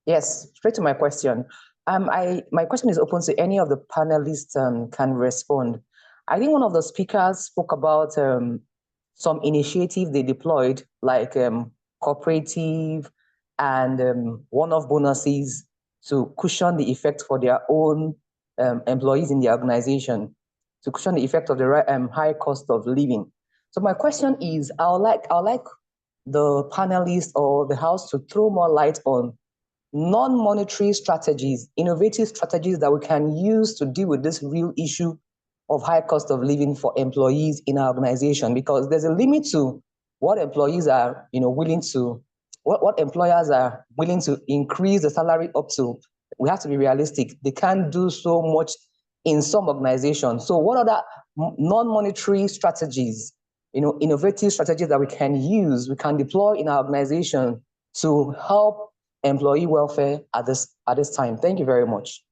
Yes, straight to my question. My question is open to any of the panelists can respond. I think one of the speakers spoke about some initiative they deployed, like cooperative and one-off bonuses to cushion the effect for their own employees in the organization, to cushion the effect of the high cost of living. So my question is, I would like the panelists or the House to throw more light on non-monetary strategies, innovative strategies that we can use to deal with this real issue of high cost of living for employees in our organization, because there's a limit to what employees are, willing to, what employers are willing to increase the salary up to. We have to be realistic. They can't do so much in some organizations. So what are the non-monetary strategies, innovative strategies that we can use, we can deploy in our organization to help employee welfare at this time? Thank you very much.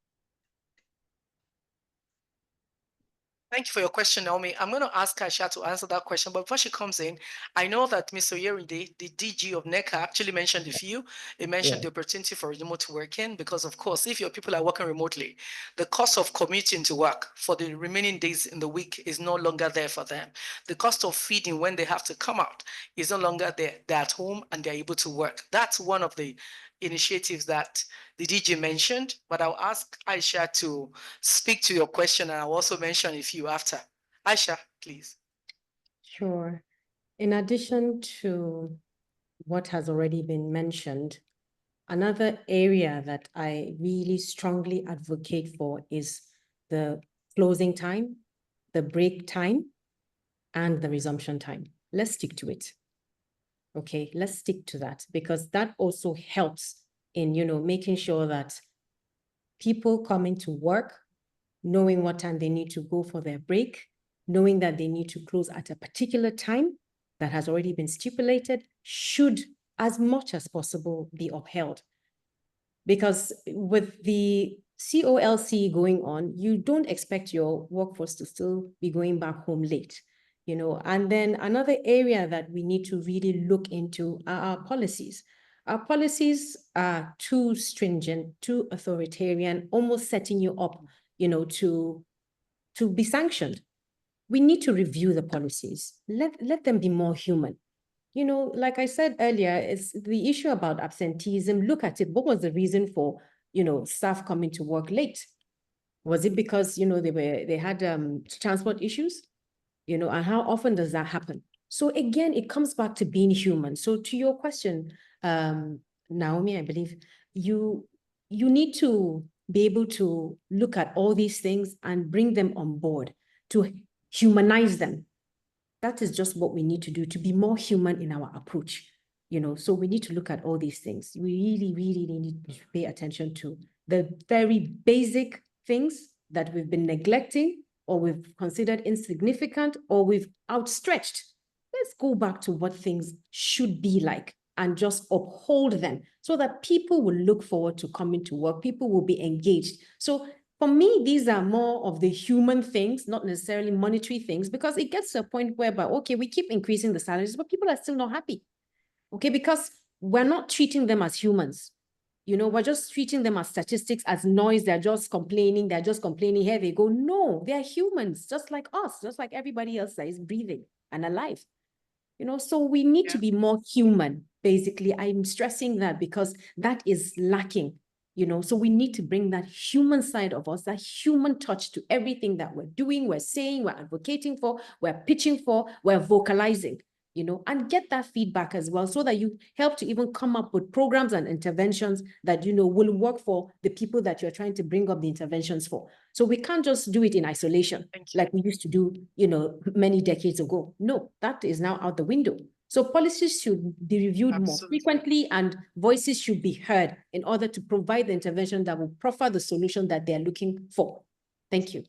Thank you for your question, Naomi. I'm going to ask Aisha to answer that question, but before she comes in, I know that Mr. Yerinde, the DG of NECA, actually mentioned a few. He mentioned the opportunity for remote working, because of course, if your people are working remotely, the cost of commuting to work for the remaining days in the week is no longer there for them. The cost of feeding when they have to come out is no longer there. They're at home and they're able to work. That's one of the initiatives that the DG mentioned, but I'll ask Aisha to speak to your question, and I'll also mention a few after. Aisha, please. Sure. In addition to what has already been mentioned, another area that I really strongly advocate for is the closing time, the break time, and the resumption time. Let's stick to it. Okay, let's stick to that, because that also helps in, making sure that people coming to work, knowing what time they need to go for their break, knowing that they need to close at a particular time, that has already been stipulated should, as much as possible, be upheld. Because with the COLC going on, you don't expect your workforce to still be going back home late, you know. And then another area that we need to really look into are our policies. Our policies are too stringent, too authoritarian, almost setting you up, you know, to be sanctioned. We need to review the policies. Let them be more human. You know, like I said earlier, it's the issue about absenteeism. Look at it. What was the reason for, you know, staff coming to work late? Was it because, you know, they had transport issues? You know, and how often does that happen? So again, it comes back to being human. So to your question, Naomi, I believe you need to be able to look at all these things and bring them on board to humanize them. That is just what we need to do to be more human in our approach, you know. So we need to look at all these things. We really, really need to pay attention to the very basic things that we've been neglecting, or we've considered insignificant, or we've outstretched. Let's go back to what things should be like and just uphold them so that people will look forward to coming to work. People will be engaged. So for me, these are more of the human things, not necessarily monetary things, because it gets to a point whereby, okay, we keep increasing the salaries, but people are still not happy. Okay, because we're not treating them as humans. You know, we're just treating them as statistics, as noise. They're just complaining. Here they go. No, they're humans, just like us, just like everybody else that is breathing and alive. You know, so we need to be more human. Basically, I'm stressing that because that is lacking. You know, so we need to bring that human side of us, that human touch to everything that we're doing, we're saying, we're advocating for, we're pitching for, we're vocalizing, you know, and get that feedback as well, so that you help to even come up with programs and interventions that, you know, will work for the people that you're trying to bring up the interventions for. So we can't just do it in isolation like we used to do, you know, many decades ago. No, that is now out the window. So policies should be reviewed more frequently, and voices should be heard in order to provide the intervention that will proffer the solution that they're looking for. Thank you.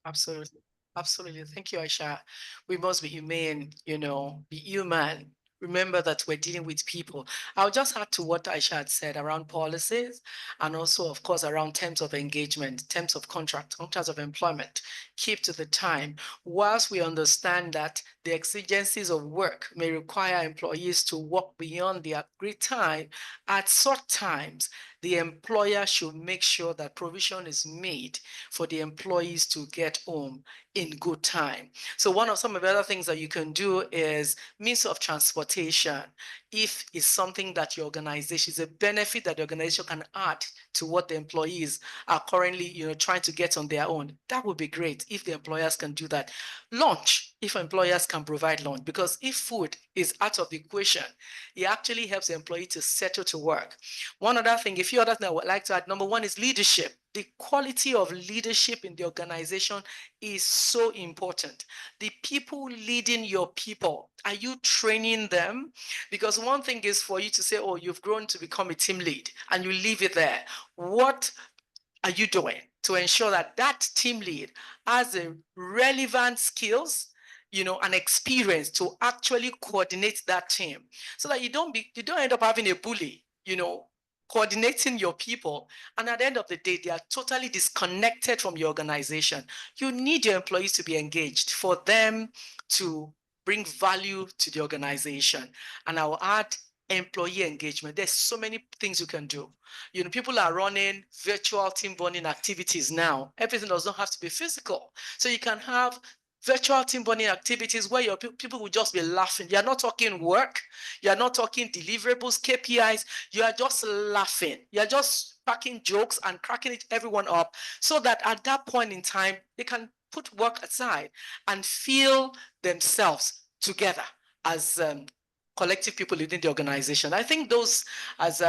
Absolutely. Absolutely. Thank you, Aisha. We must be humane, you know, be human. Remember that we're dealing with people. I'll just add to what Aisha had said around policies, and also, of course, around terms of engagement, terms of contracts of employment. Keep to the time. Whilst we understand that the exigencies of work may require employees to work beyond the agreed time, at such times, the employer should make sure that provision is made for the employees to get home in good time. So one of some of the other things that you can do is means of transportation. If it's something that your organization is a benefit that the organization can add to what the employees are currently, you know, trying to get on their own, that would be great if the employers can do that. Lunch, if employers can provide lunch, because if food is out of the equation, it actually helps the employee to settle to work. One other thing, a few other things I would like to add, number one is leadership. The quality of leadership in the organization is so important. The people leading your people, are you training them? Because one thing is for you to say, oh, you've grown to become a team lead, and you leave it there. What are you doing to ensure that that team lead has the relevant skills, you know, and experience to actually coordinate that team, so that you don't end up having a bully, you know, coordinating your people, and at the end of the day, they are totally disconnected from your organization. You need your employees to be engaged for them to bring value to the organization. And I'll add employee engagement. There's so many things you can do. You know, people are running virtual team bonding activities now. Everything does not have to be physical. So you can have virtual team bonding activities where your people will just be laughing. You're not talking work. You're not talking deliverables, KPIs. You are just laughing. You're just cracking jokes and cracking everyone up, so that at that point in time, they can put work aside and feel themselves together as collective people within the organization. I think those, as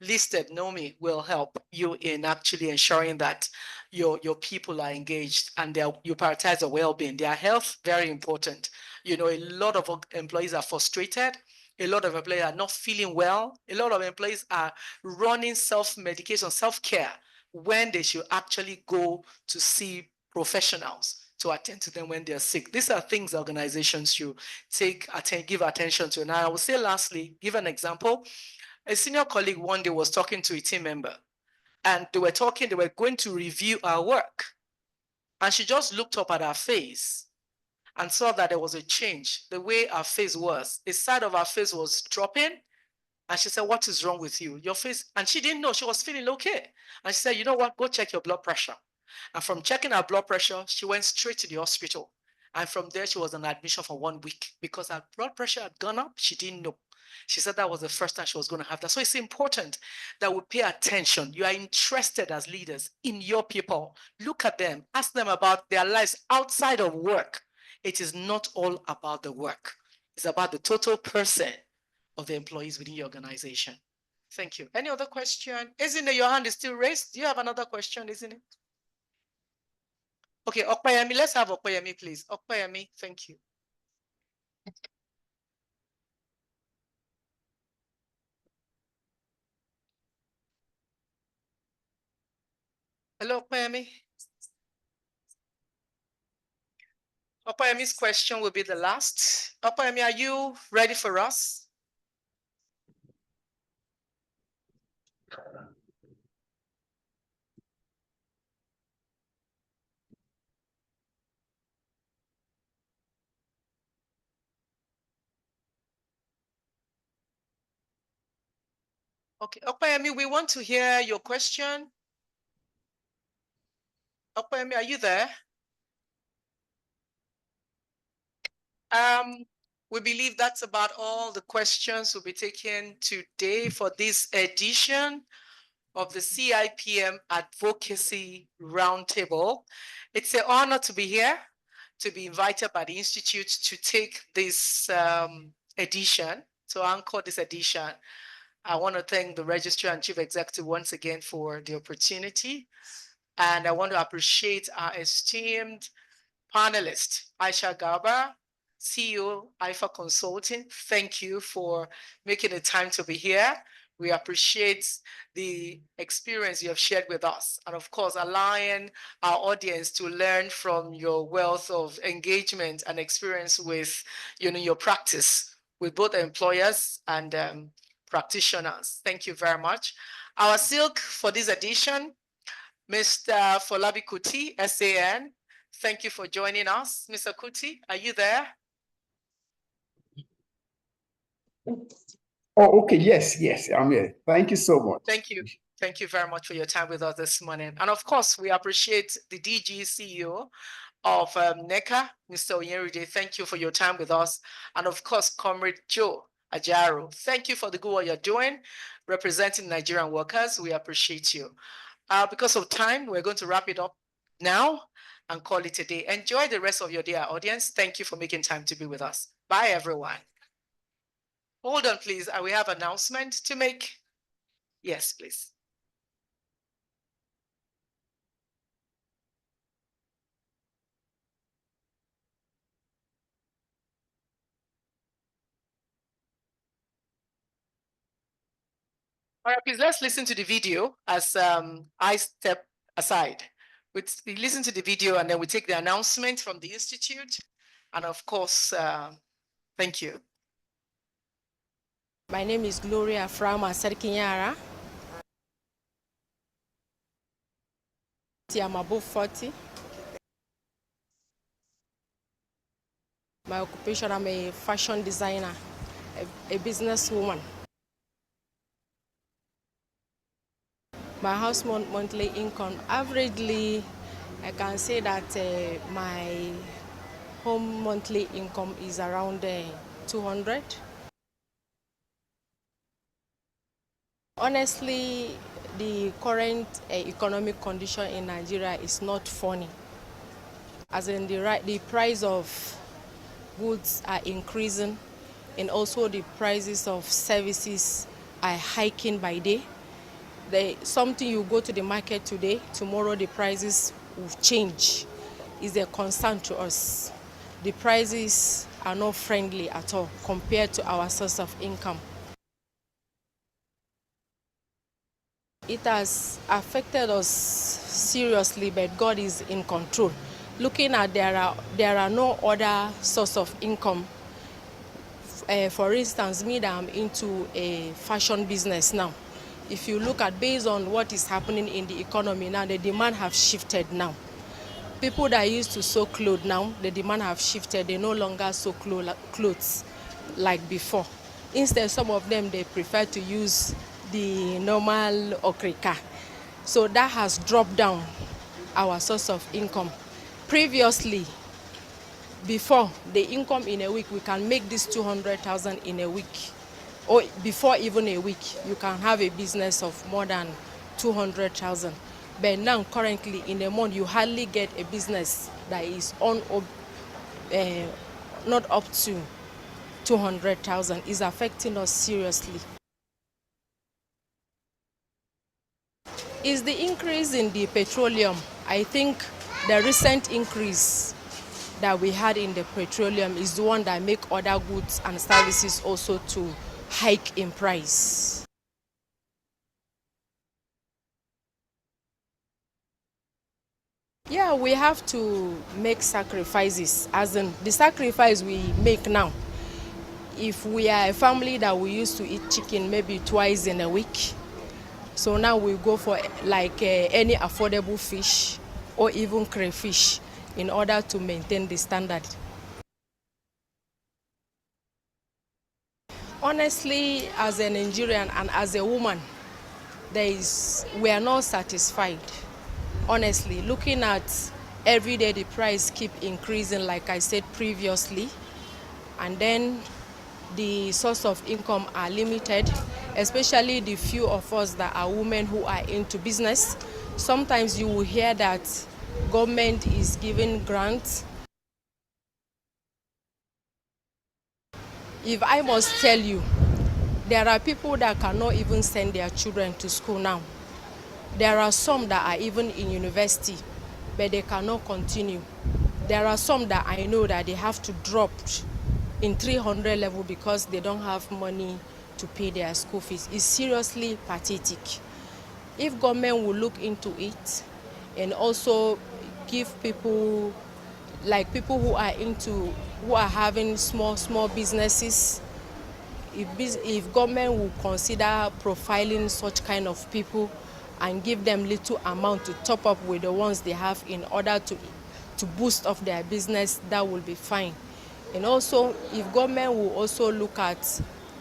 listed, Naomi, will help you in actually ensuring that your people are engaged and you prioritize their well-being. Their health, very important. You know, a lot of employees are frustrated. A lot of employees are not feeling well. A lot of employees are running self-medication, self-care, when they should actually go to see professionals to attend to them when they're sick. These are things organizations should give attention to. Now, I will say lastly, give an example. A senior colleague one day was talking to a team member, and they were going to review our work. And she just looked up at her face and saw that there was a change. The way our face was, a side of our face was dropping. And she said, "What is wrong with you? Your face," and she didn't know, she was feeling okay. And she said, "You know what, go check your blood pressure." And from checking her blood pressure, she went straight to the hospital. And from there, she was on admission for 1 week because her blood pressure had gone up. She didn't know. She said that was the first time she was going to have that. So it's important that we pay attention. You are interested as leaders in your people. Look at them, ask them about their lives outside of work. It is not all about the work. It's about the total person of the employees within your organization. Thank you. Any other question? Isn't it, your hand is still raised? Do you have another question, isn't it? Okay, Okpayemi, let's have Okpayemi, please. Okpayemi, thank you. Hello, Okpayemi. Okpayemi's question will be the last. Okpayemi, are you ready for us? Okay, Okpayemi, we want to hear your question. Okpayemi, are you there? We believe that's about all the questions we'll be taking today for this edition of the CIPM Advocacy Roundtable. It's an honor to be here, to be invited by the Institute to take this edition, to anchor this edition. I want to thank the Registrar and Chief Executive once again for the opportunity. And I want to appreciate our esteemed panelist, Aisha Garba, CEO, IFA Consulting. Thank you for making the time to be here. We appreciate the experience you have shared with us. And of course, allowing our audience to learn from your wealth of engagement and experience with your practice with both employers and practitioners. Thank you very much. Our silk for this edition, Mr. Folabi Kuti, SAN. Thank you for joining us. Mr. Kuti, are you there? Oh, okay. Yes, I'm here. Thank you so much. Thank you. Thank you very much for your time with us this morning. And of course, we appreciate the DG CEO of NECA, Mr. Onyeride. Thank you for your time with us. And of course, Comrade Joe Ajaro. Thank you for the good work you're doing, representing Nigerian workers. We appreciate you. Because of time, we're going to wrap it up now and call it a day. Enjoy the rest of your day, audience. Thank you for making time to be with us. Bye, everyone. Hold on, please. We have an announcement to make. Yes, please. All right, please, let's listen to the video as I step aside. We listen to the video and then we take the announcement from the Institute. And of course, thank you. My name is Gloria Frama Serkinyara. I'm above 40. My occupation, I'm a fashion designer, a businesswoman. My house monthly income, averagely, I can say that my home monthly income is around 200. Honestly, the current economic condition in Nigeria is not funny. As in the price of goods are increasing, and also the prices of services are hiking by day. Something you go to the market today, tomorrow the prices will change. Is a concern to us. The prices are not friendly at all compared to our source of income. It has affected us seriously, but God is in control. looking at there are no other source of income. For instance, me that I'm into a fashion business now. If you look at based on what is happening in the economy now, the demand have shifted now. People that used to sew clothes now, the demand have shifted. They no longer sew clothes like before. Instead, some of them, they prefer to use the normal okrika. So that has dropped down our source of income. Previously, before the income in a week, we can make this 200,000 in a week. Or before even a week, you can have a business of more than 200,000. But now, currently, in a month, you hardly get a business that is not up to 200,000. Is affecting us seriously. Is the increase in the petroleum. I think the recent increase that we had in the petroleum is the one that make other goods and services also to hike in price. Yeah, we have to make sacrifices, as in the sacrifice we make now. If we are a family that we used to eat chicken maybe twice in a week, so now we go for like any affordable fish or even crayfish in order to maintain the standard. Honestly, as a Nigerian and as a woman, we are not satisfied. Honestly, looking at every day the price keep increasing, like I said previously, and then the source of income are limited, especially the few of us that are women who are into business. Sometimes you will hear that government is giving grants. If I must tell you, there are people that cannot even send their children to school now. There are some that are even in university, but they cannot continue. There are some that I know that they have to drop in 300 level because they don't have money to pay their school fees. It's seriously pathetic. If government will look into it and also give people, like people who are having small businesses, if government will consider profiling such kind of people and give them little amount to top up with the ones they have in order to boost up their business, that will be fine. And also, if government will also look at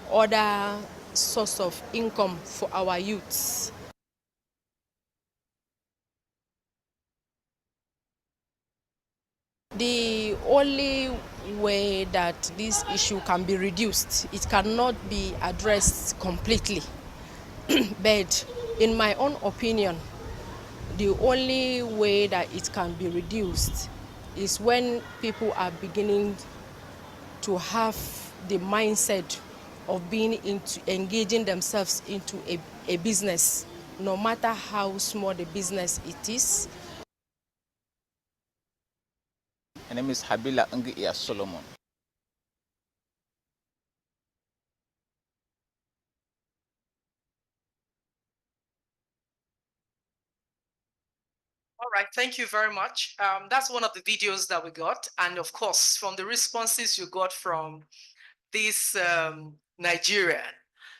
other source of income for our youths. The only way that this issue can be reduced, it cannot be addressed completely. But in my own opinion, the only way that it can be reduced is when people are beginning to have the mindset of engaging themselves into a business, no matter how small the business it is. My name is Habila Ngiya Solomon. All right, thank you very much. That's one of the videos that we got. And of course, from the responses you got from this Nigerian,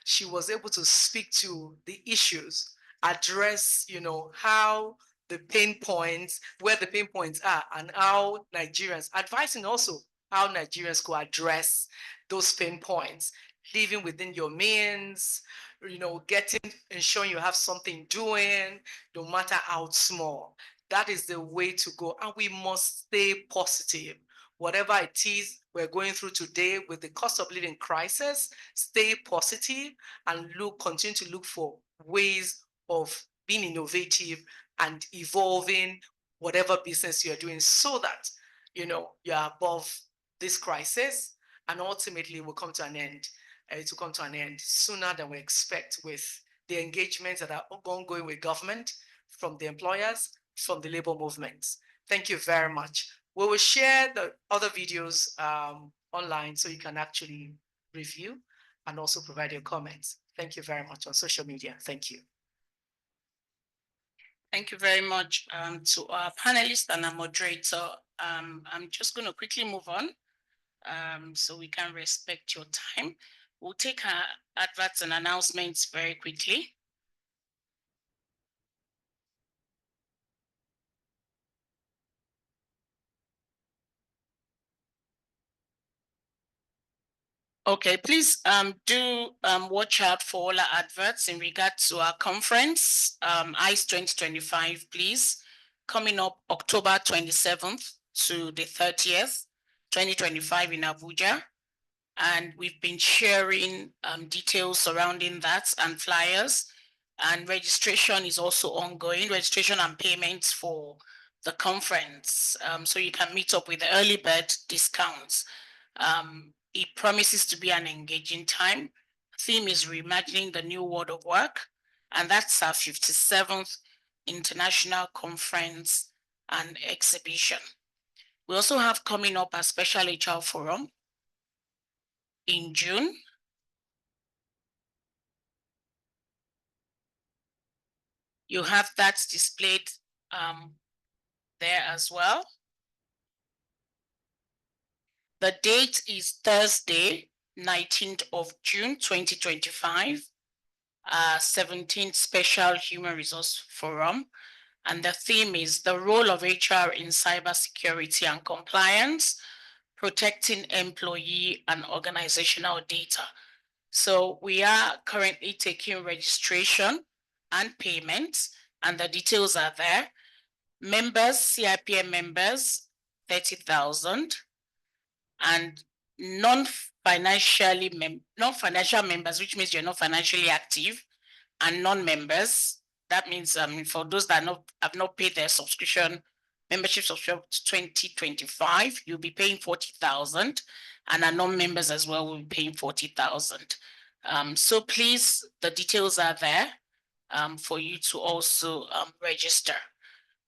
she was able to speak to the issues, address, how the pain points, where the pain points are, and how Nigerians, advising also how Nigerians could address those pain points, living within your means, ensuring you have something doing, no matter how small. That is the way to go. And we must stay positive. Whatever it is we're going through today with the cost of living crisis, stay positive and continue to look for ways of being innovative and evolving whatever business you're doing so that, you're above this crisis and ultimately will come to an end. It will come to an end sooner than we expect with the engagements that are ongoing with government, from the employers, from the labor movements. Thank you very much. We will share the other videos online so you can actually review and also provide your comments. Thank you very much on social media. Thank you. Thank you very much to our panelists and our moderator. I'm just going to quickly move on so we can respect your time. We'll take our adverts and announcements very quickly. Okay, please do watch out for all our adverts in regard to our conference, ICE 2025, please. Coming up October 27th to the 30th, 2025 in Abuja. And we've been sharing details surrounding that and flyers. And registration is also ongoing, registration and payments for the conference. So you can meet up with the early bird discounts. It promises to be an engaging time. Theme is reimagining the new world of work. And that's our 57th International Conference and Exhibition. We also have coming up a special HR forum in June. You have that displayed there as well. The date is Thursday, 19th of June, 2025, 17th Special Human Resource Forum. And the theme is the role of HR in cybersecurity and compliance, protecting employee and organizational data. So we are currently taking registration and payments, and the details are there. Members, CIPM members, 30,000, and non-financial members, which means you're not financially active, and non-members. That means for those that have not paid their membership subscription to 2025, you'll be paying 40,000, and our non-members as well will be paying 40,000. So please, the details are there for you to also register.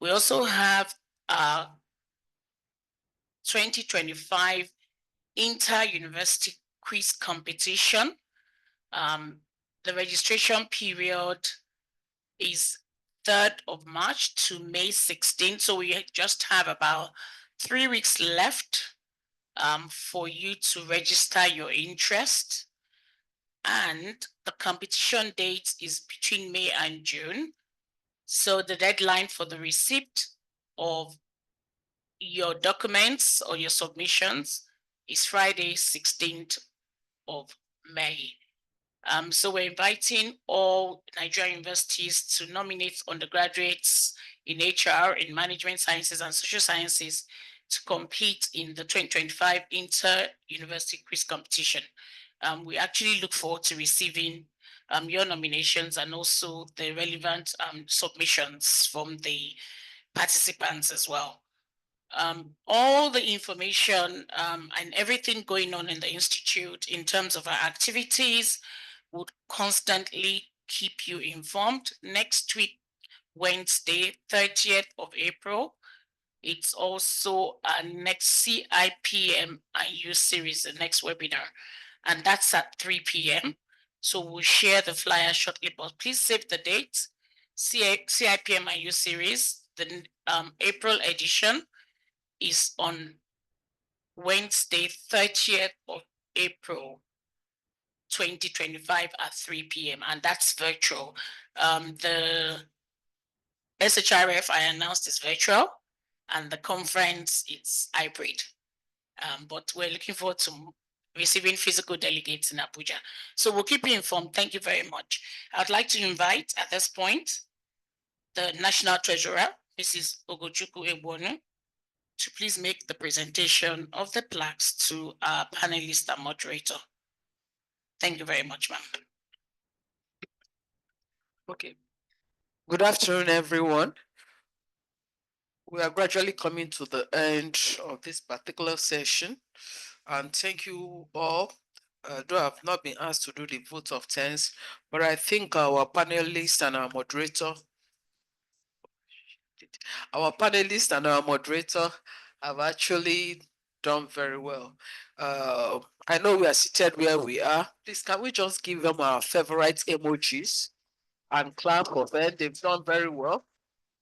We also have 2025 Inter-University Quiz Competition. The registration period is 3rd of March to May 16th. So we just have about 3 weeks left for you to register your interest. And the competition date is between May and June. So the deadline for the receipt of your documents or your submissions is Friday, 16th of May. So we're inviting all Nigerian universities to nominate undergraduates in HR, in management sciences and social sciences to compete in the 2025 Inter-University Quiz Competition. We actually look forward to receiving your nominations and also the relevant submissions from the participants as well. All the information and everything going on in the Institute in terms of our activities would constantly keep you informed. Next week, Wednesday, 30th of April, it's also our next CIPM IU series, the next webinar, and that's at 3 p.m. So we'll share the flyer shortly, but please save the date. CIPM IU series, the April edition is on Wednesday, 30th of April, 2025 at 3 p.m. and that's virtual. The SHRF I announced is virtual and the conference is hybrid. But we're looking forward to receiving physical delegates in Abuja. So we'll keep you informed. Thank you very much. I'd like to invite at this point the National Treasurer, Mrs. Ogochukwu Egbonu, to please make the presentation of the plaques to our panelist and moderator. Thank you very much, ma'am. Okay. Good afternoon, everyone. We are gradually coming to the end of this particular session. And thank you all. Though I have not been asked to do the vote of thanks, but I think our panelists and our moderator have actually done very well. I know we are seated where we are. Please, can we just give them our favorite emojis and clap for them? They've done very well.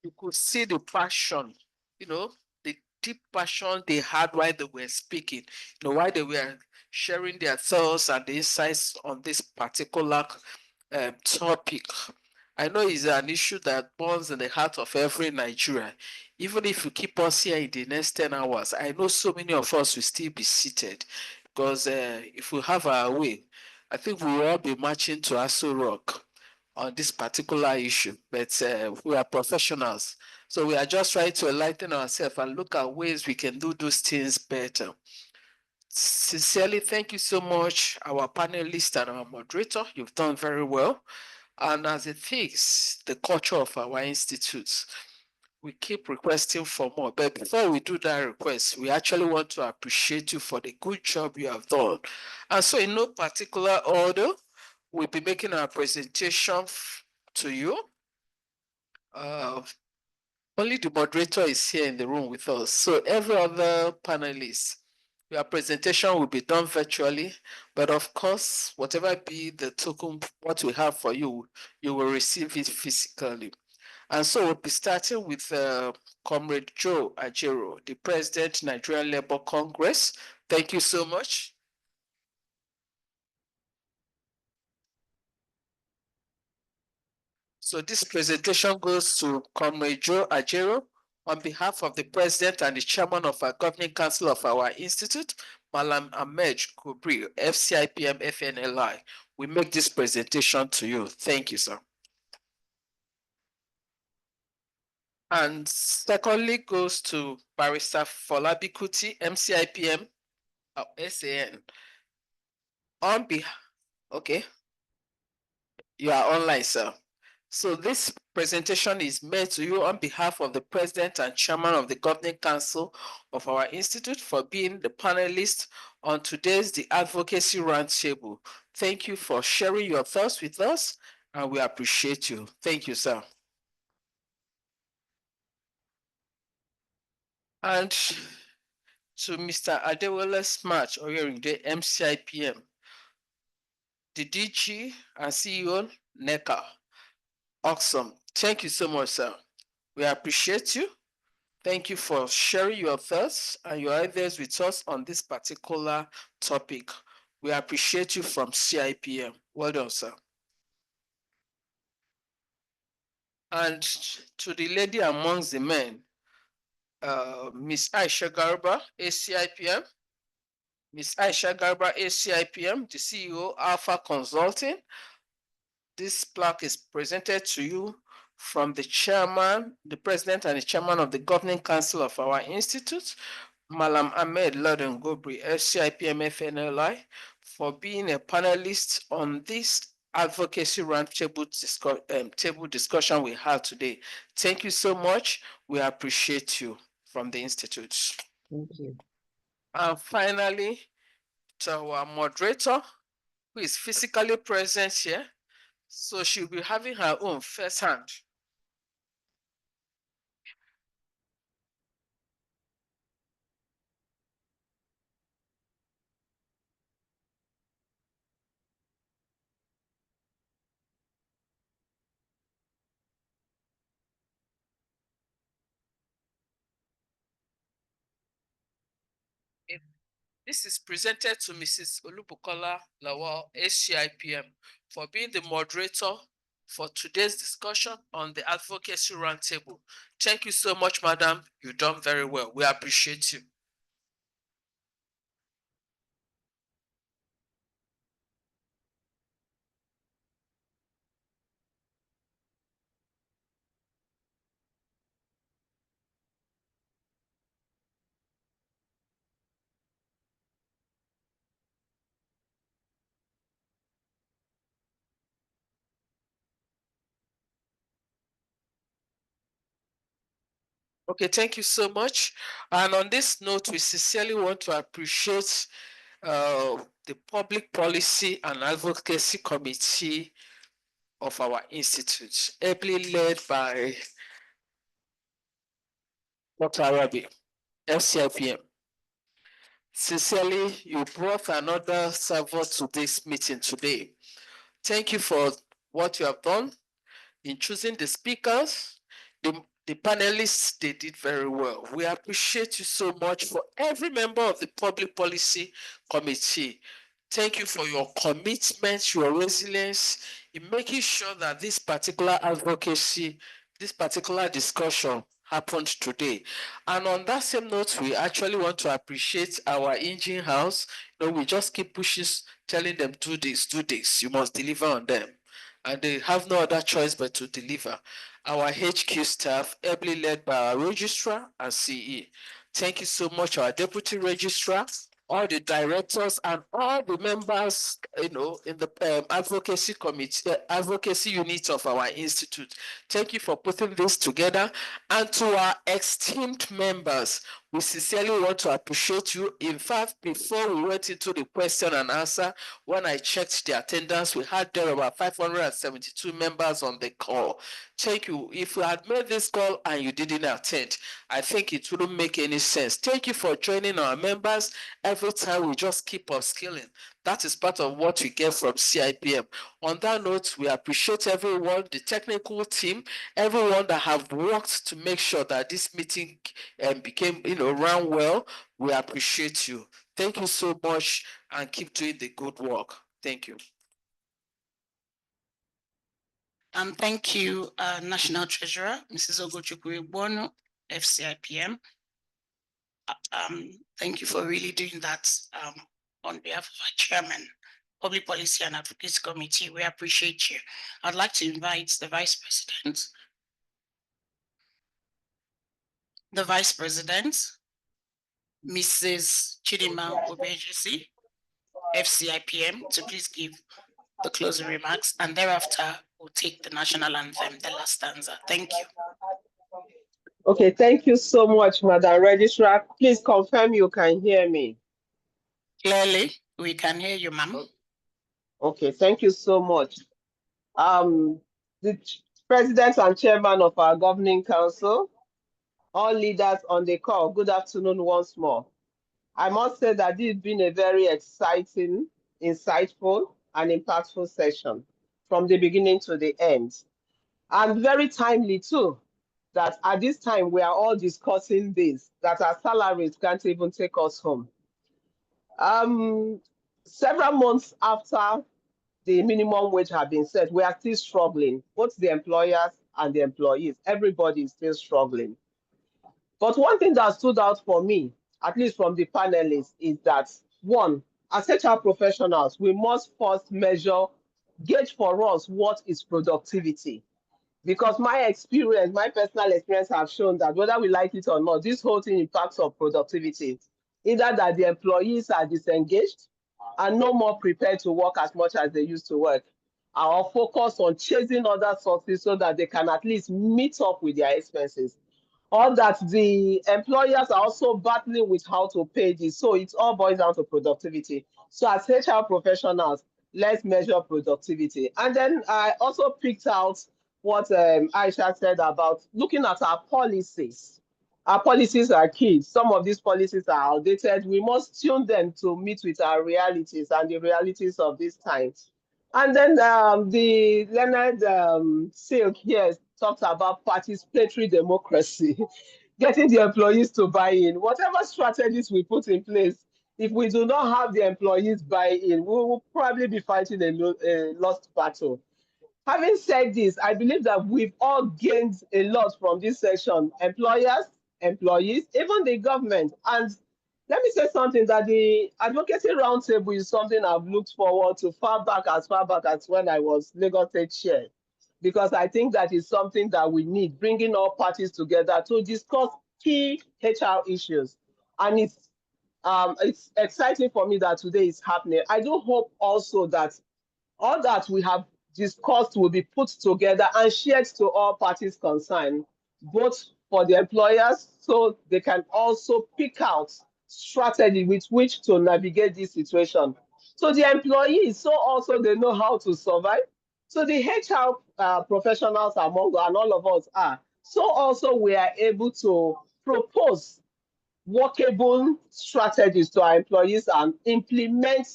you could see the passion, the deep passion they had while they were speaking, while they were sharing their thoughts and the insights on this particular topic. I know it's an issue that burns in the heart of every Nigerian. Even if you keep us here in the next 10 hours, I know so many of us will still be seated because if we have our way, I think we will all be marching to Aso Rock on this particular issue, but we are professionals. So we are just trying to enlighten ourselves and look at ways we can do those things better. Sincerely, thank you so much, our panelists and our moderator. You've done very well. And as it is the culture of our institutes, we keep requesting for more. But before we do that request, we actually want to appreciate you for the good job you have done. And so in no particular order, we'll be making our presentation to you. Only the moderator is here in the room with us. So every other panelist, your presentation will be done virtually, but of course, whatever be the token, what we have for you, you will receive it physically. And so we'll be starting with Comrade Joe Ajero, the President, Nigerian Labour Congress. Thank you so much. So this presentation goes to Comrade Joe Ajero on behalf of the President and the Chairman of our Governing Council of our Institute, Malam Ahmed Kubri, FCIPM FNLI. We make this presentation to you. Thank you, sir. And secondly goes to Barrister Folabi Kuti, MCIPM, SAN. On behalf, okay, you are online, sir. So this presentation is made to you on behalf of the President and Chairman of the Governing Council of our Institute for being the panelist on today's The Advocacy Roundtable. Thank you for sharing your thoughts with us, and we appreciate you. Thank you, sir. And to Mr. Adewale Smart Oyerinde, MCIPM, the DG and CEO, NECA. Awesome. Thank you so much, sir. We appreciate you. Thank you for sharing your thoughts and your ideas with us on this particular topic. We appreciate you from CIPM. Well done, sir. And to the lady amongst the men, Ms. Aisha Garba, ACIPM. Ms. Aisha Garba, ACIPM, the CEO, Alpha Consulting. This plaque is presented to you from the chairman, the president and the chairman of the governing council of our institute, Malam Ahmed Laden Gobri, FCIPM FNLI, for being a panelist on this advocacy roundtable table discussion we had today. Thank you so much. We appreciate you from the institute. Thank you. And finally, to our moderator, who is physically present here, so she'll be having her own firsthand. This is presented to Mrs. Olubukola Lawal, ACIPM, for being the moderator for today's discussion on the Advocacy Roundtable. Thank you so much, madam. You've done very well. We appreciate you. Okay, thank you so much. And on this note, we sincerely want to appreciate the Public Policy and Advocacy Committee of our institute, ably led by Dr. Arabi, FCIPM. Sincerely, you brought another server to this meeting today. Thank you for what you have done in choosing the speakers, the The panelists, they did very well. We appreciate you so much. For every member of the Public Policy Committee, thank you for your commitment, your resilience in making sure that this particular advocacy, this particular discussion happened today. And on that same note, we actually want to appreciate our engine house. We just keep pushing, telling them, do this, you must deliver on them. And they have no other choice but to deliver. Our HQ staff, ably led by our registrar and CE. Thank you so much, our deputy registrar, all the directors and all the members, in the advocacy committee, advocacy unit of our institute. Thank you for putting this together. And to our esteemed members, we sincerely want to appreciate you. In fact, before we went into the question and answer, when I checked the attendance, we had there about 572 members on the call. Thank you. If you had made this call and you didn't attend, I think it wouldn't make any sense. Thank you for joining our members. Every time we just keep upskilling. That is part of what we get from CIPM. On that note, we appreciate everyone, the technical team, everyone that have worked to make sure that this meeting became, ran well. We appreciate you. Thank you so much and keep doing the good work. Thank you. Thank you, National Treasurer, Mrs. Ogochukwu, FCIPM. Thank you for really doing that on behalf of our chairman, Public Policy and Advocacy Committee. We appreciate you. I'd like to invite the Vice President. The Vice President, Mrs. Chidima Obejisi, FCIPM, to please give the closing remarks, and thereafter we'll take the national anthem, the last stanza. Thank you. Okay, thank you so much, Madam Registrar. Please confirm you can hear me. Clearly, we can hear you, ma'am. Okay, thank you so much. The President and Chairman of our Governing Council, all leaders on the call, good afternoon once more. I must say that this has been a very exciting, insightful, and impactful session from the beginning to the end. And very timely too, that at this time we are all discussing this, that our salaries can't even take us home. Several months after the minimum wage had been set, we are still struggling, both the employers and the employees. Everybody is still struggling. But one thing that stood out for me, at least from the panelists, is that one, as HR professionals, we must first gauge for us what is productivity. Because my experience, my personal experience have shown that whether we like it or not, this whole thing impacts on productivity. Either that the employees are disengaged and no more prepared to work as much as they used to work, or focus on chasing other sources so that they can at least meet up with their expenses, or that the employers are also battling with how to pay this. So it all boils down to productivity. So as HR professionals, let's measure productivity. And then I also picked out what Aisha said about looking at our policies. Our policies are key. Some of these policies are outdated. We must tune them to meet with our realities and the realities of these times. And then the Leonard Silk here talked about participatory democracy, getting the employees to buy in. Whatever strategies we put in place, if we do not have the employees buy in, we will probably be fighting a lost battle. Having said this, I believe that we've all gained a lot from this session, employers, employees, even the government. And let me say something, that the Advocacy Roundtable is something I've looked forward to far back as when I was Lagos State Chair, because I think that is something that we need, bringing all parties together to discuss key HR issues. And it's exciting for me that today is happening. I do hope also that all that we have discussed will be put together and shared to all parties concerned, both for the employers, so they can also pick out strategy with which to navigate this situation. So the employees, so also they know how to survive. So the HR professionals among and all of us are. So also we are able to propose workable strategies to our employees and implement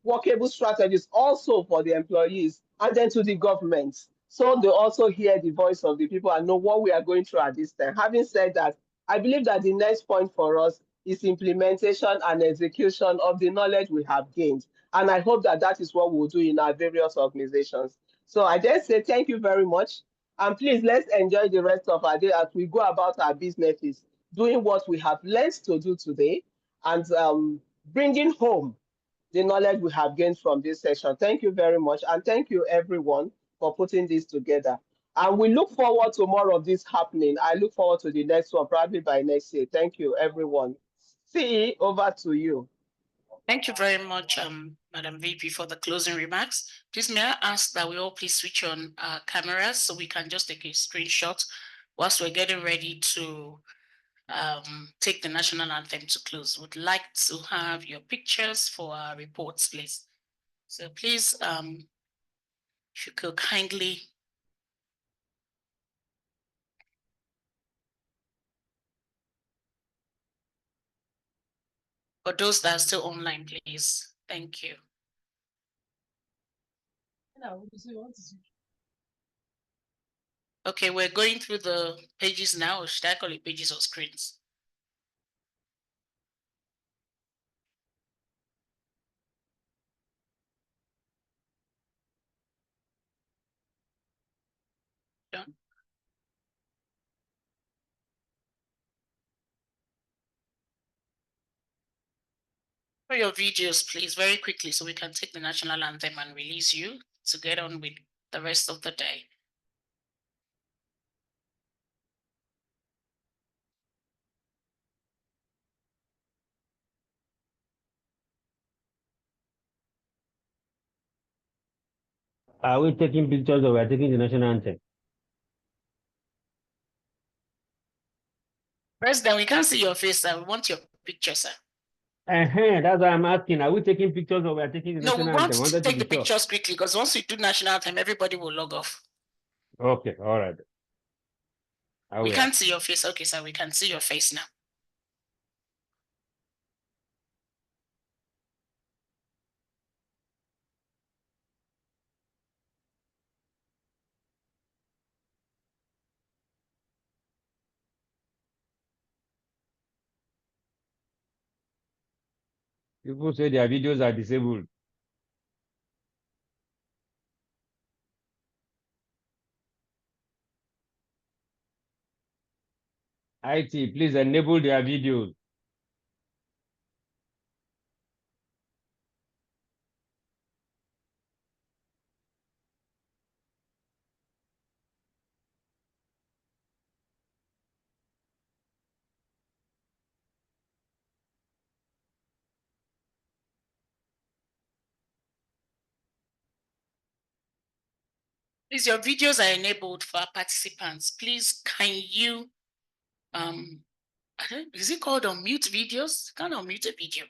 workable strategies also for the employees and then to the government. so they also hear the voice of the people and know what we are going through at this time. Having said that, I believe that the next point for us is implementation and execution of the knowledge we have gained. And I hope that that is what we'll do in our various organizations. So I just say thank you very much. And please, let's enjoy the rest of our day as we go about our businesses, doing what we have learned to do today and bringing home the knowledge we have gained from this session. Thank you very much. And thank you everyone for putting this together. And we look forward to more of this happening. I look forward to the next one, probably by next year. Thank you, everyone. CE, over to you. Thank you very much, Madam VP, for the closing remarks. Please, may I ask that we all please switch on our cameras so we can just take a screenshot whilst we're getting ready to take the national anthem to close. Would like to have your pictures for our reports, please. So please, if you could kindly. For those that are still online, please. Thank you. Okay, we're going through the pages now, or should I call it pages or screens? Done. For your videos, please, very quickly, so we can take the national anthem and release you to get on with the rest of the day. Are we taking pictures or we're taking the national anthem? President, we can't see your face, sir. We want your picture, sir. That's why I'm asking. Are we taking pictures or we're taking the No, national we want anthem? to take the pictures quickly, because once we do national anthem, everybody will log off. Okay, all right. We can't see your face. Okay, sir, we can see your face now. People say their videos are disabled. IT, please enable their videos. Please, your videos are enabled for our participants. Please, can you, is it called unmute videos? Can unmute a video.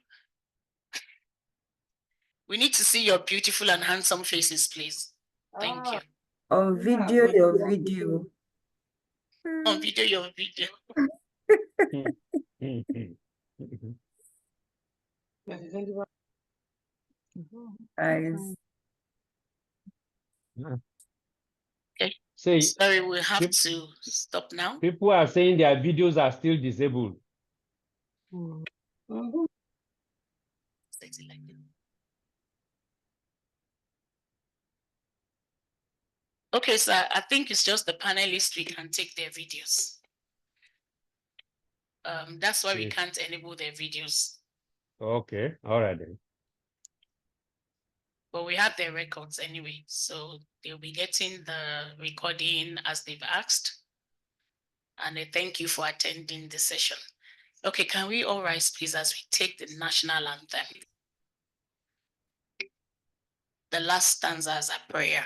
We need to see your beautiful and handsome faces, please. Thank you. On video, your video. On video, your video. Guys. Okay. Say, sorry, we have to stop now. People are saying their videos are still disabled. Okay, so I think it's just the panelists, we can take their videos. That's why we can't enable their videos. Okay, all right then. But we have their records anyway, so they'll be getting the recording as they've asked. And I thank you for attending the session. Okay, can we all rise, please, as we take the national anthem? The last stanza as a prayer.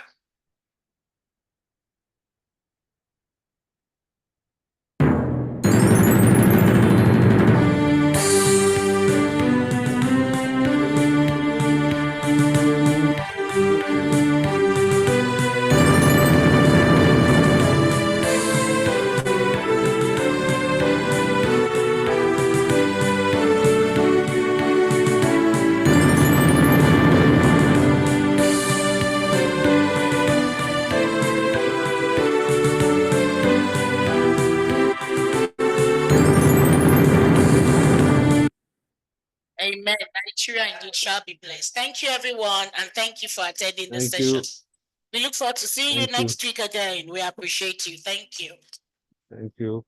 Nigeria indeed shall be blessed. Thank you, everyone, and thank you for attending the Thank session. you. We look forward to seeing you Thank you. next week again. We appreciate you. Thank you. Thank you.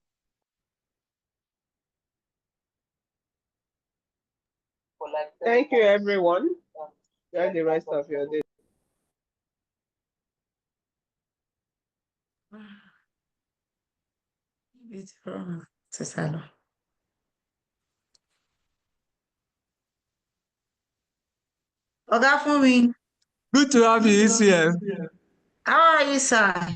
Thank you, everyone. Enjoy the rest of your day. It's wrong. Susano. Oga Funmi, Good to have you, ECM. how are you, sir?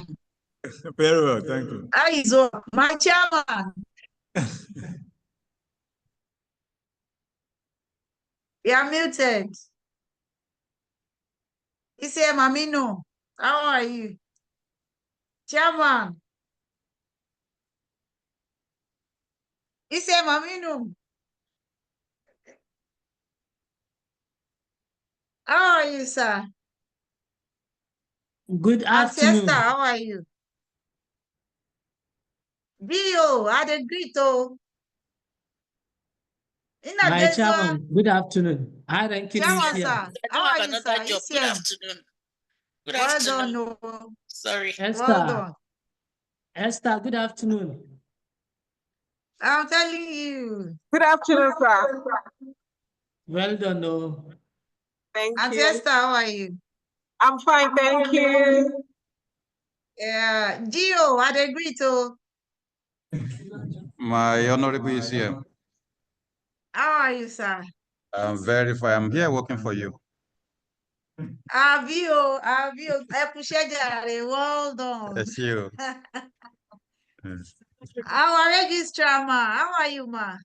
Very well, thank you. How is work? My chairman. You are muted. ECM Amino, how are you? Chairman. ECM Amino, how are you, sir? Good afternoon. Siesta, how are you? Bio, I agree to. My chairman, good afternoon. I thank you, Chairman, here. sir. I How don't are have you, another sir? job. Good ECM. afternoon. Good Well afternoon. done, no. Sorry. Well Esther, done. Esther, good afternoon. I'm telling you. Good afternoon, sir. Well done, no. Thank Auntie you. Esther, how are you? I'm fine, thank you. Yeah, Gio, I agree to. My honorable ECM, How are you, sir? I'm very fine. I'm here working for you. Avio, I appreciate that. Well done. That's you. Yes. Our registrar, ma. How are you, ma?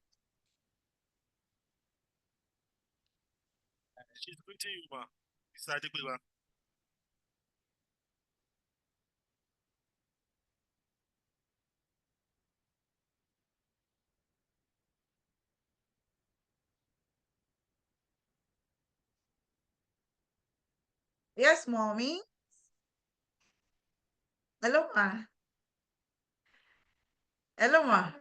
She's greeting you, ma. Mr. Adegbela. Yes, mommy. Hello, ma. Hello, ma.